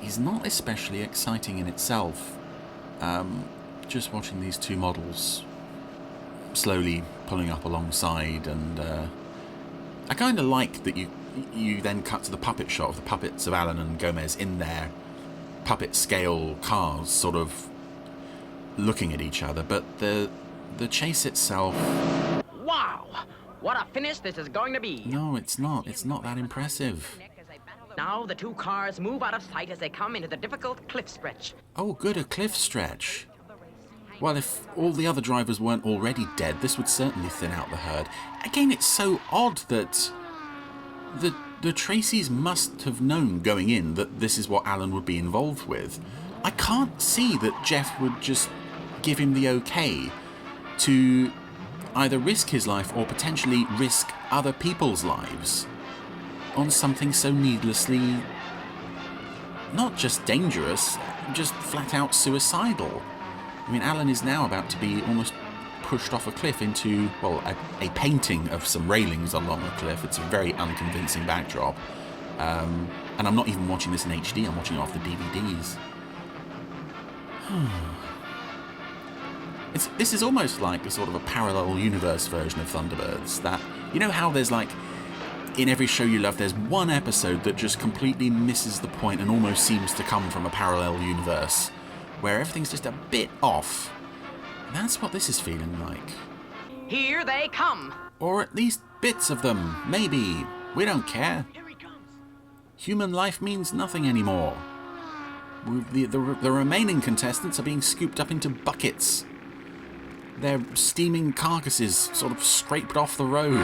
Speaker 7: is not especially exciting in itself. Just watching these 2 models slowly pulling up alongside, and I kind of like that you then cut to the puppet shot of the puppets of Alan and Gomez in their puppet scale cars sort of looking at each other, but the chase itself...
Speaker 10: Wow! What a finish this is going to be!
Speaker 7: No, it's not that impressive.
Speaker 10: Now the 2 cars move out of sight as they come into the difficult cliff stretch.
Speaker 7: Oh good, a cliff stretch. Well, if all the other drivers weren't already dead, this would certainly thin out the herd. Again, it's so odd that the Tracys must have known going in that this is what Alan would be involved with. I can't see that Jeff would just give him the okay to either risk his life or potentially risk other people's lives on something so needlessly not just dangerous, just flat out suicidal. I mean, Alan is now about to be almost pushed off a cliff into, well, a painting of some railings along a cliff. It's a very unconvincing backdrop. And I'm not even watching this in HD, I'm watching it off the DVDs. This is almost like a sort of a parallel universe version of Thunderbirds. That, you know how there's like, in every show you love, there's one episode that just completely misses the point and almost seems to come from a parallel universe, where everything's just a bit off. That's what this is feeling like.
Speaker 10: Here they come!
Speaker 7: Or at least bits of them, maybe. We don't care. Human life means nothing anymore. The remaining contestants are being scooped up into buckets. Their steaming carcasses sort of scraped off the road.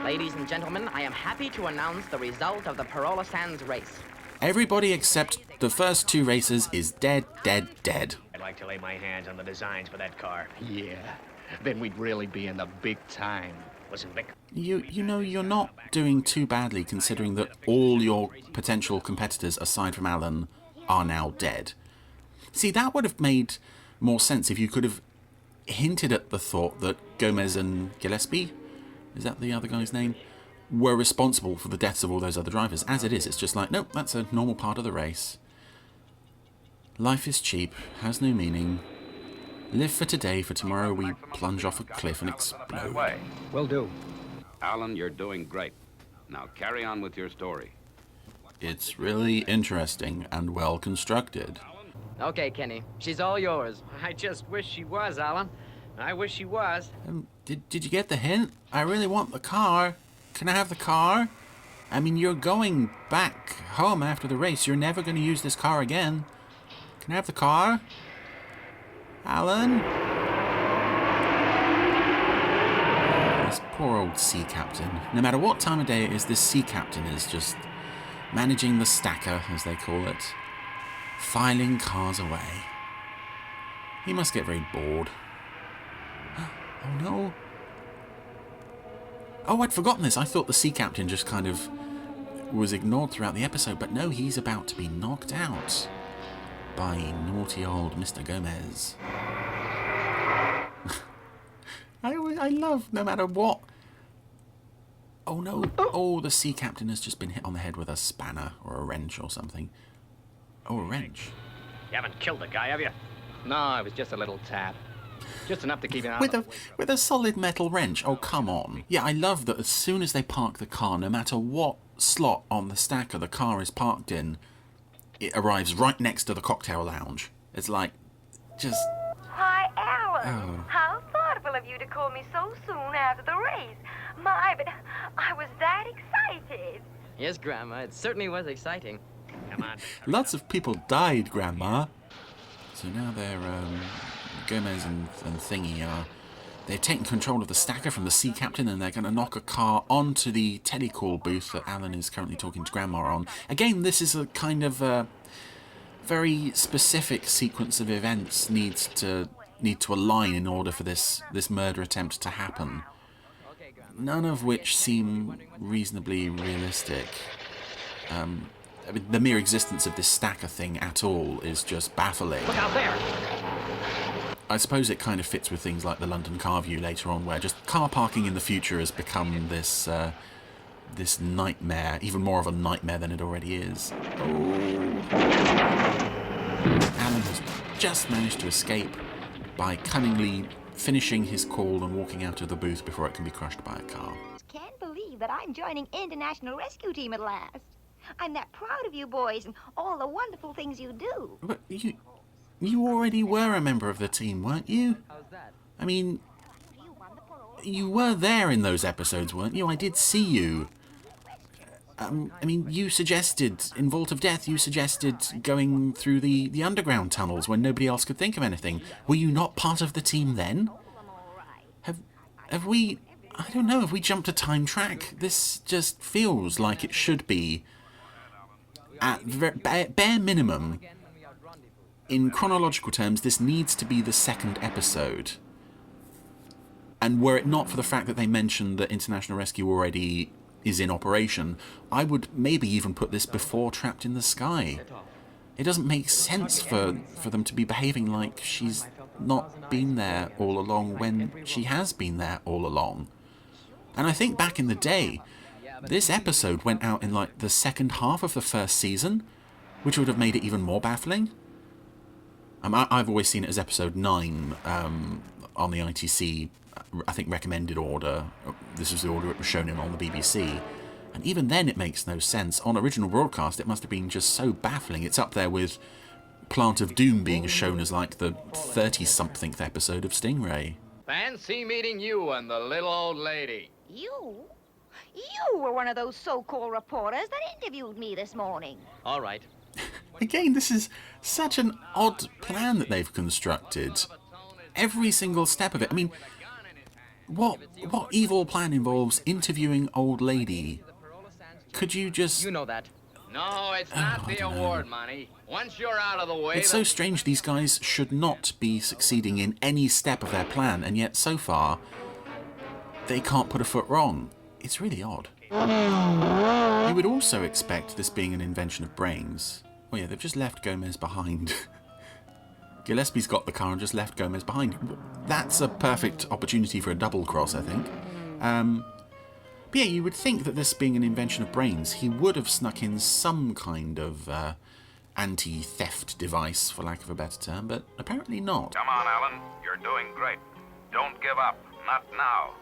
Speaker 10: Ladies and gentlemen, I am happy to announce the result of the Parola Sands race.
Speaker 7: Everybody except the first 2 racers is dead.
Speaker 12: I'd like to lay my hands on the designs for that car. Yeah, then we'd really be in the big time. Listen, Vic.
Speaker 7: You know, you're not doing too badly considering that all your potential competitors, aside from Alan, are now dead. See, that would have made more sense if you could have hinted at the thought that Gomez and Gillespie, is that the other guy's name, were responsible for the deaths of all those other drivers. As it is, it's just like, nope, that's a normal part of the race. Life is cheap, has no meaning. Live for today, for tomorrow we plunge off a cliff and explode.
Speaker 3: Will do. Alan, you're doing great. Now carry on with your story.
Speaker 7: It's really interesting and well constructed.
Speaker 10: Okay, Kenny, she's all yours.
Speaker 11: I just wish she was, Alan. I wish she was.
Speaker 7: Did you get the hint? I really want the car. Can I have the car? I mean, you're going back home after the race. You're never going to use this car again. Can I have the car? Alan? This poor old sea captain. No matter what time of day it is, this sea captain is just managing the stacker, as they call it. Filing cars away. He must get very bored. Oh no. Oh, I'd forgotten this. I thought the sea captain just kind of was ignored throughout the episode, but no, he's about to be knocked out by naughty old Mr. Gomez. I love, no matter what. Oh no. Oh, the sea captain has just been hit on the head with a spanner or a wrench or something. Oh, a wrench.
Speaker 12: You haven't killed the guy, have you?
Speaker 11: No, it was just a little tap. Just enough to keep him out.
Speaker 7: With a solid metal wrench. Oh, come on. Yeah, I love that as soon as they park the car, no matter what slot on the stacker the car is parked in, it arrives right next to the cocktail lounge. It's like, just...
Speaker 8: Why, Alan, how thoughtful of you to call me so soon after the race. My, but I was that excited.
Speaker 10: Yes, Grandma, it certainly was exciting.
Speaker 12: Come on.
Speaker 7: Lots of people died, Grandma. So now they're, Gomez and Thingy are... They've taken control of the stacker from the sea captain and they're going to knock a car onto the telecall booth that Alan is currently talking to Grandma on. Again, this is a kind of very specific sequence of events need to align in order for this murder attempt to happen. None of which seem reasonably realistic. I mean, the mere existence of this stacker thing at all is just baffling.
Speaker 12: Look out there!
Speaker 7: I suppose it kind of fits with things like the London car view later on, where just car parking in the future has become this this nightmare, even more of a nightmare than it already is. Oh. Alan has just managed to escape by cunningly finishing his call and walking out of the booth before it can be crushed by a car.
Speaker 8: Can't believe that I'm joining International Rescue Team at last. I'm that proud of you boys and all the wonderful things you do.
Speaker 7: But you already were a member of the team, weren't you?
Speaker 10: How's that?
Speaker 7: I mean, you were there in those episodes, weren't you? I did see you. I mean, you suggested, in Vault of Death, you suggested going through the underground tunnels when nobody else could think of anything. Were you not part of the team then? Have we... I don't know, have we jumped a time track? This just feels like it should be, at bare minimum, in chronological terms, this needs to be the second episode. And were it not for the fact that they mentioned that International Rescue already is in operation, I would maybe even put this before Trapped in the Sky. It doesn't make sense for them to be behaving like she's not been there all along when she has been there all along. And I think back in the day, this episode went out in like the second half of the first season, which would have made it even more baffling. I've always seen it as episode 9 on the ITC, I think, recommended order. This was the order it was shown in on the BBC. And even then it makes no sense. On original broadcast, it must have been just so baffling. It's up there with Plant of Doom being shown as like the 30-somethingth episode of Stingray.
Speaker 11: Fancy meeting you and the little old lady.
Speaker 8: You? You were one of those so-called reporters that interviewed me this morning.
Speaker 10: All right.
Speaker 7: Again, this is such an odd plan that they've constructed. Every single step of it. I mean, what evil plan involves interviewing old lady? Could you just...
Speaker 10: You know that.
Speaker 12: No, it's not the award money. Once you're out of the way...
Speaker 7: It's so strange. These guys should not be succeeding in any step of their plan, and yet so far, they can't put a foot wrong. It's really odd. You would also expect this being an invention of Brains. Oh yeah, they've just left Gomez behind. Gillespie's got the car and just left Gomez behind. That's a perfect opportunity for a double cross, I think. But yeah, you would think that this being an invention of Brains, he would have snuck in some kind of anti-theft device, for lack of a better term, but apparently not.
Speaker 3: Come on, Alan. You're doing great. Don't give up. Not now.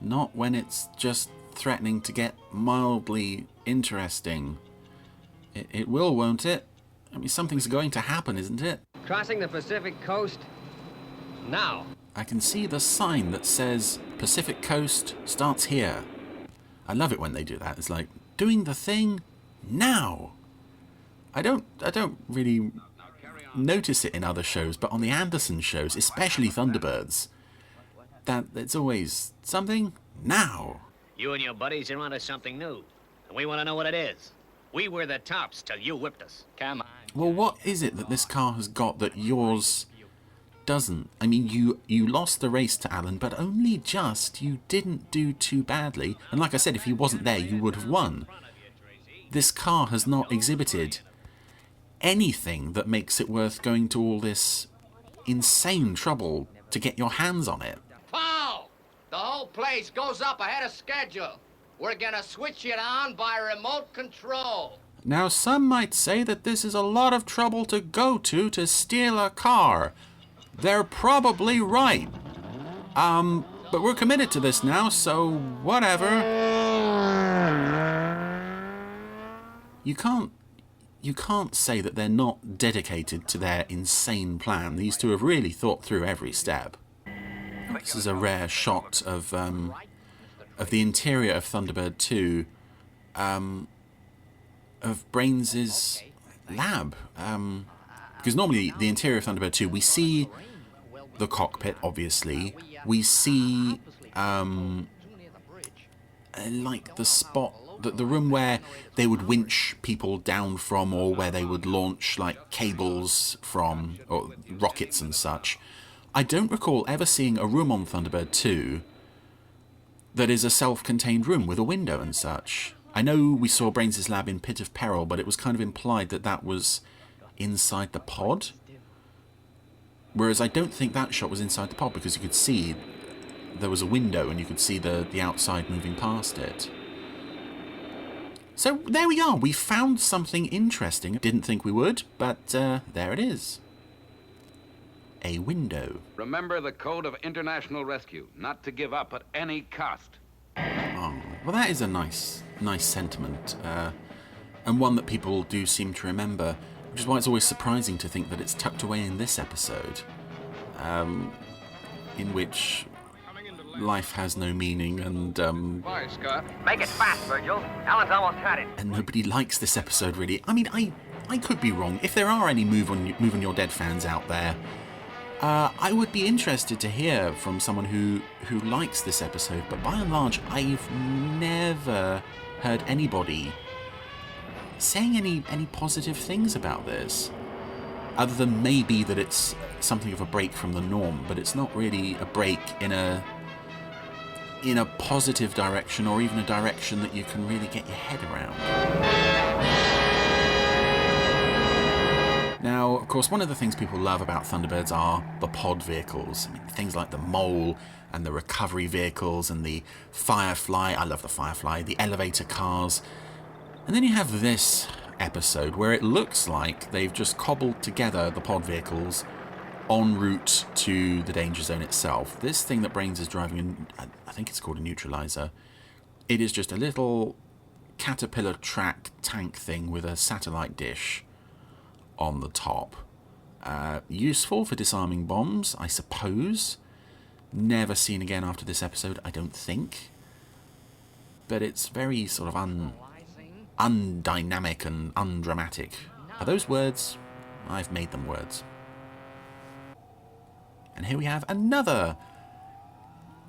Speaker 7: Not when it's just threatening to get mildly interesting. It will, won't it? I mean, something's going to happen, isn't it?
Speaker 10: Crossing the Pacific coast now.
Speaker 7: I can see the sign that says Pacific Coast starts here. I love it when they do that. It's like doing the thing now. I don't really notice it in other shows, but on the Anderson shows, especially Thunderbirds, that it's always something now.
Speaker 12: You and your buddies are onto something new, and we want to know what it is. We were the tops till you whipped us. Come on.
Speaker 7: Well, what is it that this car has got that yours doesn't? I mean, you lost the race to Alan, but only just. You didn't do too badly. And like I said, if he wasn't there, you would have won. This car has not exhibited anything that makes it worth going to all this insane trouble to get your hands on it.
Speaker 12: Foul! The whole place goes up ahead of schedule. We're gonna switch it on by remote control.
Speaker 7: Now, some might say that this is a lot of trouble to go to steal a car. They're probably right. But we're committed to this now, so whatever. You can't say that they're not dedicated to their insane plan. These two have really thought through every step. This is a rare shot of the interior of Thunderbird 2, of Brains' lab. Because normally the interior of Thunderbird 2, we see the cockpit, obviously. We see, like the spot, the room where they would winch people down from, or where they would launch, like, cables from, or rockets and such. I don't recall ever seeing a room on Thunderbird 2 that is a self-contained room with a window and such. I know we saw Brains' lab in Pit of Peril, but it was kind of implied that that was inside the pod. Whereas I don't think that shot was inside the pod, because you could see there was a window and you could see the outside moving past it. So there we are. We found something interesting. Didn't think we would, but there it is. A window.
Speaker 3: Remember the code of international rescue, not to give up at any cost.
Speaker 7: Oh, well, that is a nice sentiment, and one that people do seem to remember, which is why it's always surprising to think that it's tucked away in this episode, in which life has no meaning and
Speaker 11: Why, Scott?
Speaker 10: Make it fast, Virgil. Alan's almost had it.
Speaker 7: and nobody likes this episode really. I mean, I could be wrong. If there are any Move on Your Dead fans out there, I would be interested to hear from someone who likes this episode, but by and large, I've never heard anybody saying any positive things about this, other than maybe that it's something of a break from the norm, but it's not really a break in a positive direction, or even a direction that you can really get your head around. Now, of course, one of the things people love about Thunderbirds are the pod vehicles. I mean, things like the Mole and the recovery vehicles and the Firefly. I love the Firefly, the elevator cars. And then you have this episode where it looks like they've just cobbled together the pod vehicles en route to the danger zone itself. This thing that Brains is driving, in, I think it's called a neutralizer. It is just a little Caterpillar track tank thing with a satellite dish on the top. Useful for disarming bombs, I suppose. Never seen again after this episode, I don't think. But it's very sort of undynamic and undramatic. Are those words? I've made them words. And here we have another,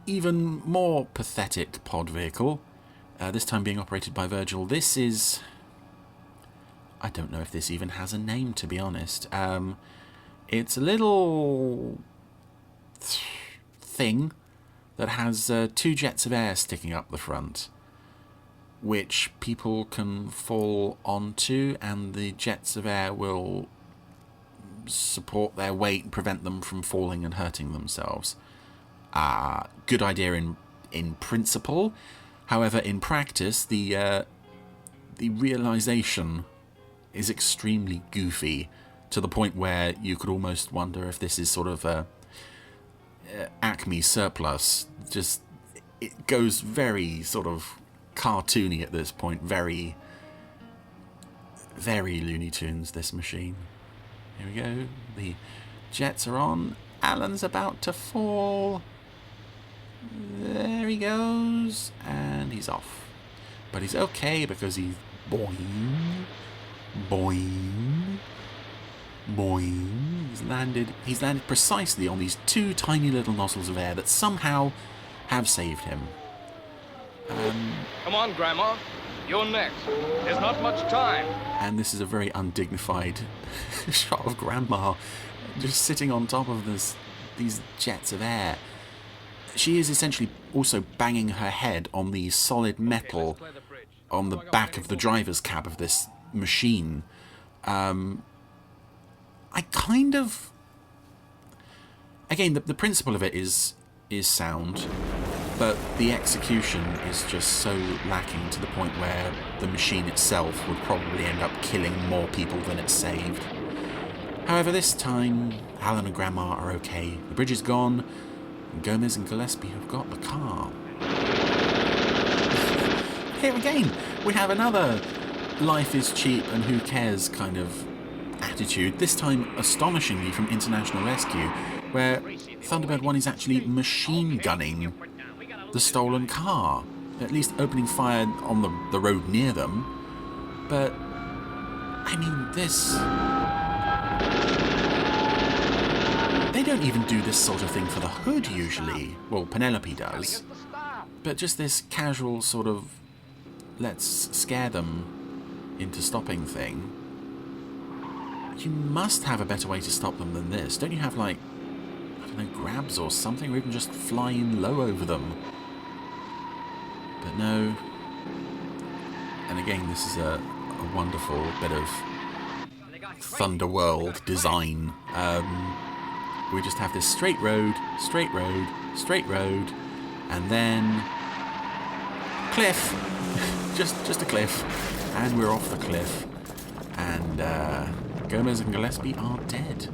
Speaker 7: even more pathetic pod vehicle, this time being operated by Virgil. This is... I don't know if this even has a name, to be honest. It's a little thing that has 2 jets of air sticking up the front, which people can fall onto, and the jets of air will support their weight and prevent them from falling and hurting themselves. Good idea in principle. However, in practice, the realization is extremely goofy, to the point where you could almost wonder if this is sort of a Acme surplus. Just, it goes very sort of cartoony at this point. Very, very Looney Tunes, this machine. Here we go. The jets are on. Alan's about to fall. There he goes. And he's off. But he's okay because he's boing, boing, boing. He's landed precisely on these 2 tiny little nozzles of air that somehow have saved him.
Speaker 11: Come on, Grandma. You're next. There's not much time.
Speaker 7: And this is a very undignified shot of Grandma just sitting on top of these jets of air. She is essentially also banging her head on the solid metal on the back of the driver's cab of this machine. I kind of... Again, the principle of it is sound, but the execution is just so lacking, to the point where the machine itself would probably end up killing more people than it saved. However, this time, Alan and Grandma are okay. The bridge is gone, and Gomez and Gillespie have got the car. Here again, we have another life is cheap and who cares kind of attitude, this time astonishingly from International Rescue, where Thunderbird 1 is actually machine gunning the stolen car, at least opening fire on the road near them. But, I mean, this... They don't even do this sort of thing for the Hood usually. Well, Penelope does. But just this casual sort of, let's scare them into stopping thing. You must have a better way to stop them than this. Don't you have, like, I don't know, grabs or something, or even just fly in low over them? But no. And again, this is a wonderful bit of Thunderworld design. We just have this straight road, straight road, straight road, and then cliff. just a cliff, and we're off the cliff. And Gomez and Gillespie are dead.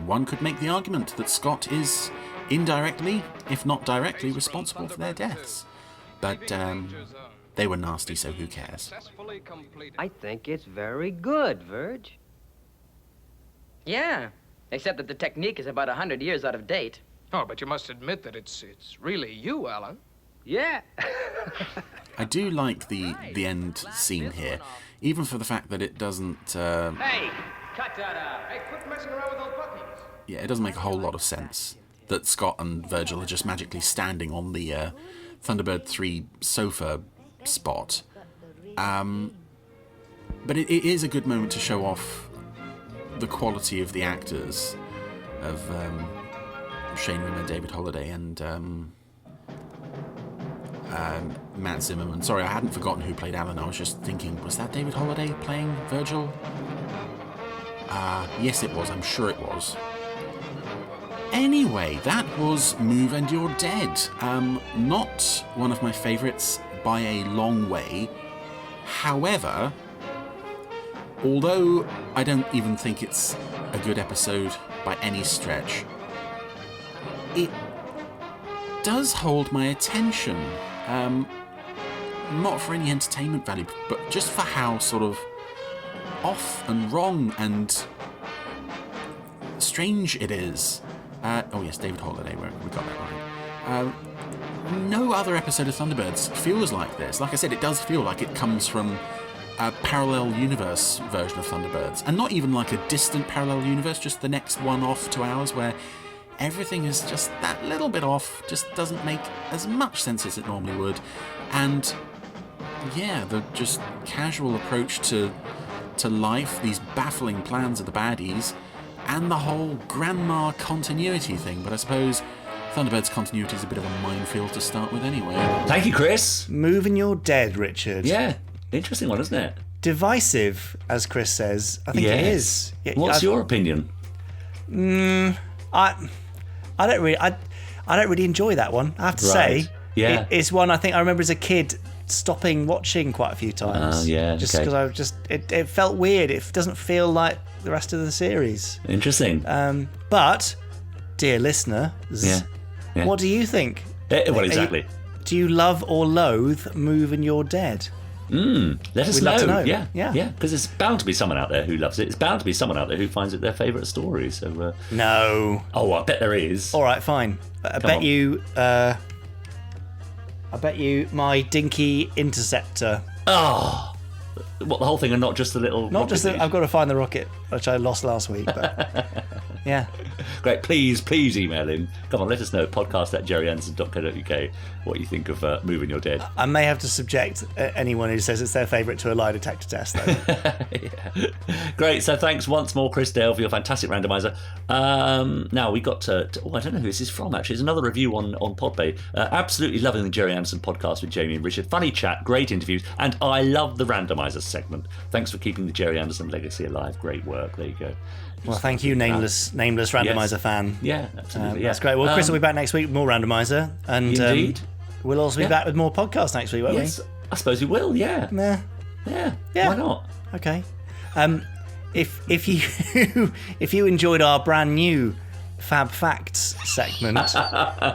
Speaker 7: One could make the argument that Scott is indirectly, if not directly, responsible for their deaths. But they were nasty, so who cares?
Speaker 10: I think it's very good, Verge. Yeah, except that the technique is about 100 years out of date.
Speaker 11: Oh, but you must admit that it's really you, Alan.
Speaker 10: Yeah.
Speaker 7: I do like the end scene here, even for the fact that it doesn't...
Speaker 10: Hey, cut that out. Hey, quit messing around with those buttons.
Speaker 7: Yeah, it doesn't make a whole lot of sense that Scott and Virgil are just magically standing on the Thunderbird 3 sofa spot. But it is a good moment to show off the quality of the actors of Shane Rimmer, David Holliday, and Matt Zimmerman. Sorry, I hadn't forgotten who played Alan. I was just thinking, was that David Holliday playing Virgil? Yes, it was. I'm sure it was. Anyway, that was Move and You're Dead. Not one of my favourites by a long way. However, although I don't even think it's a good episode by any stretch, it does hold my attention. Not for any entertainment value, but just for how sort of off and wrong and strange it is. Oh yes, David Holliday, we got that right. no other episode of Thunderbirds feels like this. Like I said, it does feel like it comes from a parallel universe version of Thunderbirds, and not even like a distant parallel universe, just the next one off to ours, where everything is just that little bit off, just doesn't make as much sense as it normally would. And yeah, the just casual approach to life, these baffling plans of the baddies, and the whole grandma continuity thing. But I suppose Thunderbirds continuity is a bit of a minefield to start with anyway.
Speaker 1: Thank you, Chris.
Speaker 2: Moving Your Dead, Richard.
Speaker 1: Yeah, interesting one, isn't it?
Speaker 2: Divisive, as Chris says. I think it is.
Speaker 1: What's your opinion?
Speaker 2: I don't really enjoy that one, I have to say.
Speaker 1: Yeah.
Speaker 2: It's one I think I remember as a kid stopping watching quite a few times. Just because it felt weird. It doesn't feel like the rest of the series.
Speaker 1: Interesting.
Speaker 2: But, dear listener, what do you think?
Speaker 1: Well, exactly.
Speaker 2: Do you love or loathe Moving Your Dead?
Speaker 1: Let us
Speaker 2: We'd love to know.
Speaker 1: Yeah. Because there's bound to be someone out there who loves it. It's bound to be someone out there who finds it their favourite story. So
Speaker 2: no.
Speaker 1: Oh, I bet there is.
Speaker 2: All right, fine. I bet you my dinky interceptor.
Speaker 1: Oh, what, the whole thing, and not just the little.
Speaker 2: Not just I've got to find the rocket, which I lost last week. But yeah.
Speaker 1: Great. Please email in. Come on, let us know. podcast@gerryanderson.co.uk what you think of Moving Your Dead.
Speaker 2: I may have to subject anyone who says it's their favourite to a lie detector test, though.
Speaker 1: Yeah. Great. So thanks once more, Chris Dale, for your fantastic randomizer. Now we got to I don't know who this is from, actually. It's another review on Podbay. Absolutely loving the Gerry Anderson podcast with Jamie and Richard. Funny chat, great interviews, and I love the randomizer segment. Thanks for keeping the Gerry Anderson legacy alive. Great work. There you go.
Speaker 2: Well, thank you, nameless randomizer fan.
Speaker 1: Yeah, absolutely.
Speaker 2: That's great. Well, Chris will be back next week with more randomizer, and
Speaker 1: indeed.
Speaker 2: We'll also be back with more podcasts next week, won't we?
Speaker 1: Yes, I suppose we will. Yeah.
Speaker 2: Yeah.
Speaker 1: Why not?
Speaker 2: Okay. If you enjoyed our brand new Fab Facts segment,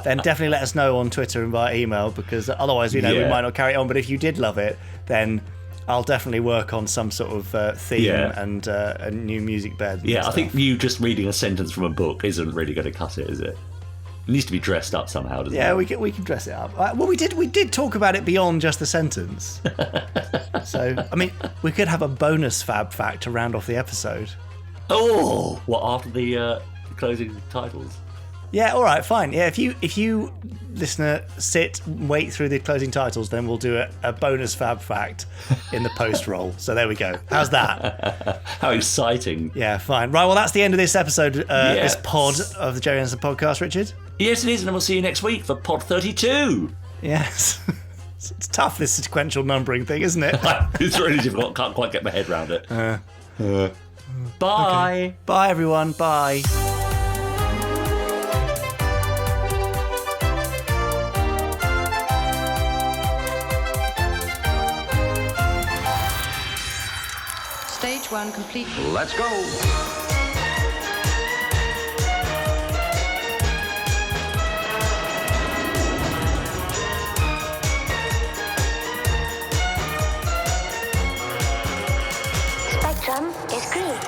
Speaker 2: then definitely let us know on Twitter and via email, because otherwise, we might not carry it on. But if you did love it, then I'll definitely work on some sort of theme and a new music bed.
Speaker 1: Yeah, I think you just reading a sentence from a book isn't really going to cut it, is it? It needs to be dressed up somehow, doesn't it?
Speaker 2: Yeah, we can dress it up. Well, we did talk about it beyond just the sentence. So, I mean, we could have a bonus Fab Fact to round off the episode.
Speaker 1: Oh, what, after the closing titles?
Speaker 2: Yeah, all right, fine. Yeah, if you listener sit and wait through the closing titles, then we'll do a bonus Fab Fact in the post roll. So there we go. How's that?
Speaker 1: How exciting!
Speaker 2: Yeah, fine. Right, well, that's the end of this episode, this pod of the Gerry Anderson podcast, Richard.
Speaker 1: Yes, it is, and we'll see you next week for pod 32.
Speaker 2: Yes. It's tough, this sequential numbering thing, isn't it?
Speaker 1: It's really difficult. Can't quite get my head around it. Bye.
Speaker 2: Okay. Bye, everyone. Bye.
Speaker 13: Stage 1 complete.
Speaker 3: Let's go.
Speaker 8: Spectrum is green.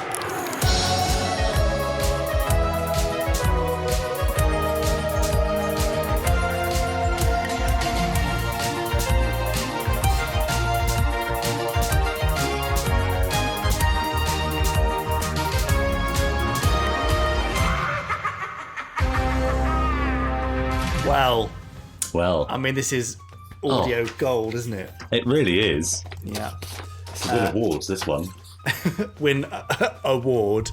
Speaker 1: Well,
Speaker 2: I mean, this is audio gold, isn't it?
Speaker 1: It really is.
Speaker 2: Yeah.
Speaker 1: It's a win awards, this one.
Speaker 2: Win award.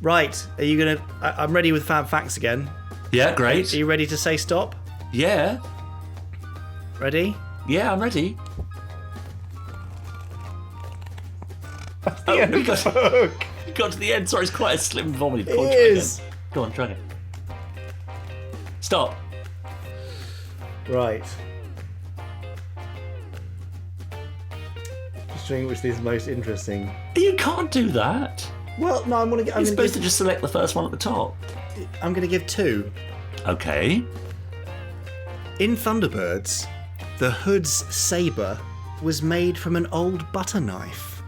Speaker 2: Right, are you going to... I'm ready with Fab Facts again.
Speaker 1: Yeah, great.
Speaker 2: Are you ready to say stop?
Speaker 1: Yeah.
Speaker 2: Ready?
Speaker 1: Yeah, I'm ready.
Speaker 2: The end of the book.
Speaker 1: You got to the end. Sorry, it's quite a slim vomited.
Speaker 2: It is.
Speaker 1: Go on, try it. Stop.
Speaker 2: Right. Just showing which is most interesting.
Speaker 1: You can't do that.
Speaker 2: Well, no, I'm going to get...
Speaker 1: You're supposed to just select the first one at the top.
Speaker 2: I'm going to give two.
Speaker 1: Okay.
Speaker 2: In Thunderbirds, the Hood's sabre was made from an old butter knife.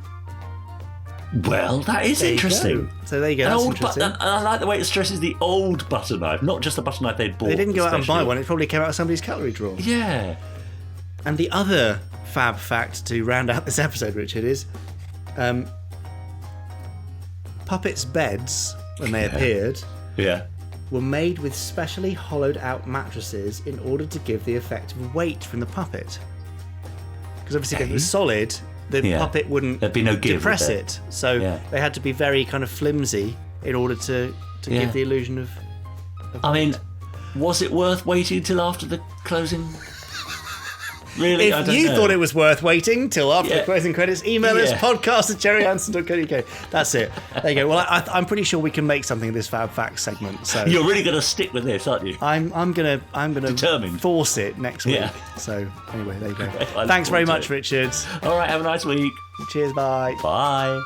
Speaker 1: Well, that is interesting.
Speaker 2: So there you go. That's interesting.
Speaker 1: I like the way it stresses the old butter knife, not just the butter knife they'd bought.
Speaker 2: They didn't go out and buy
Speaker 1: especially.
Speaker 2: one. It probably came out of somebody's cutlery drawer.
Speaker 1: Yeah.
Speaker 2: And the other fab fact to round out this episode, Richard, is Puppets' beds, when they appeared, were made with specially hollowed out mattresses in order to give the effect of weight from the puppet. Because obviously if it was solid, the puppet wouldn't
Speaker 1: There'd be no give
Speaker 2: depress
Speaker 1: with
Speaker 2: it. So they had to be very kind of flimsy in order to give the illusion of
Speaker 1: I mean, was it worth waiting till after the closing? Really?
Speaker 2: If you thought it was worth waiting till after the closing credits, email us podcast@gerryanderson.co.uk. That's it. There you go. Well, I'm pretty sure we can make something of this Fab Facts segment. So
Speaker 1: you're really going to stick with this, aren't you?
Speaker 2: I'm gonna force it next week. So anyway, there you go. Thanks very much, Richard.
Speaker 1: All right, have a nice week.
Speaker 2: Cheers. Bye.
Speaker 1: Bye.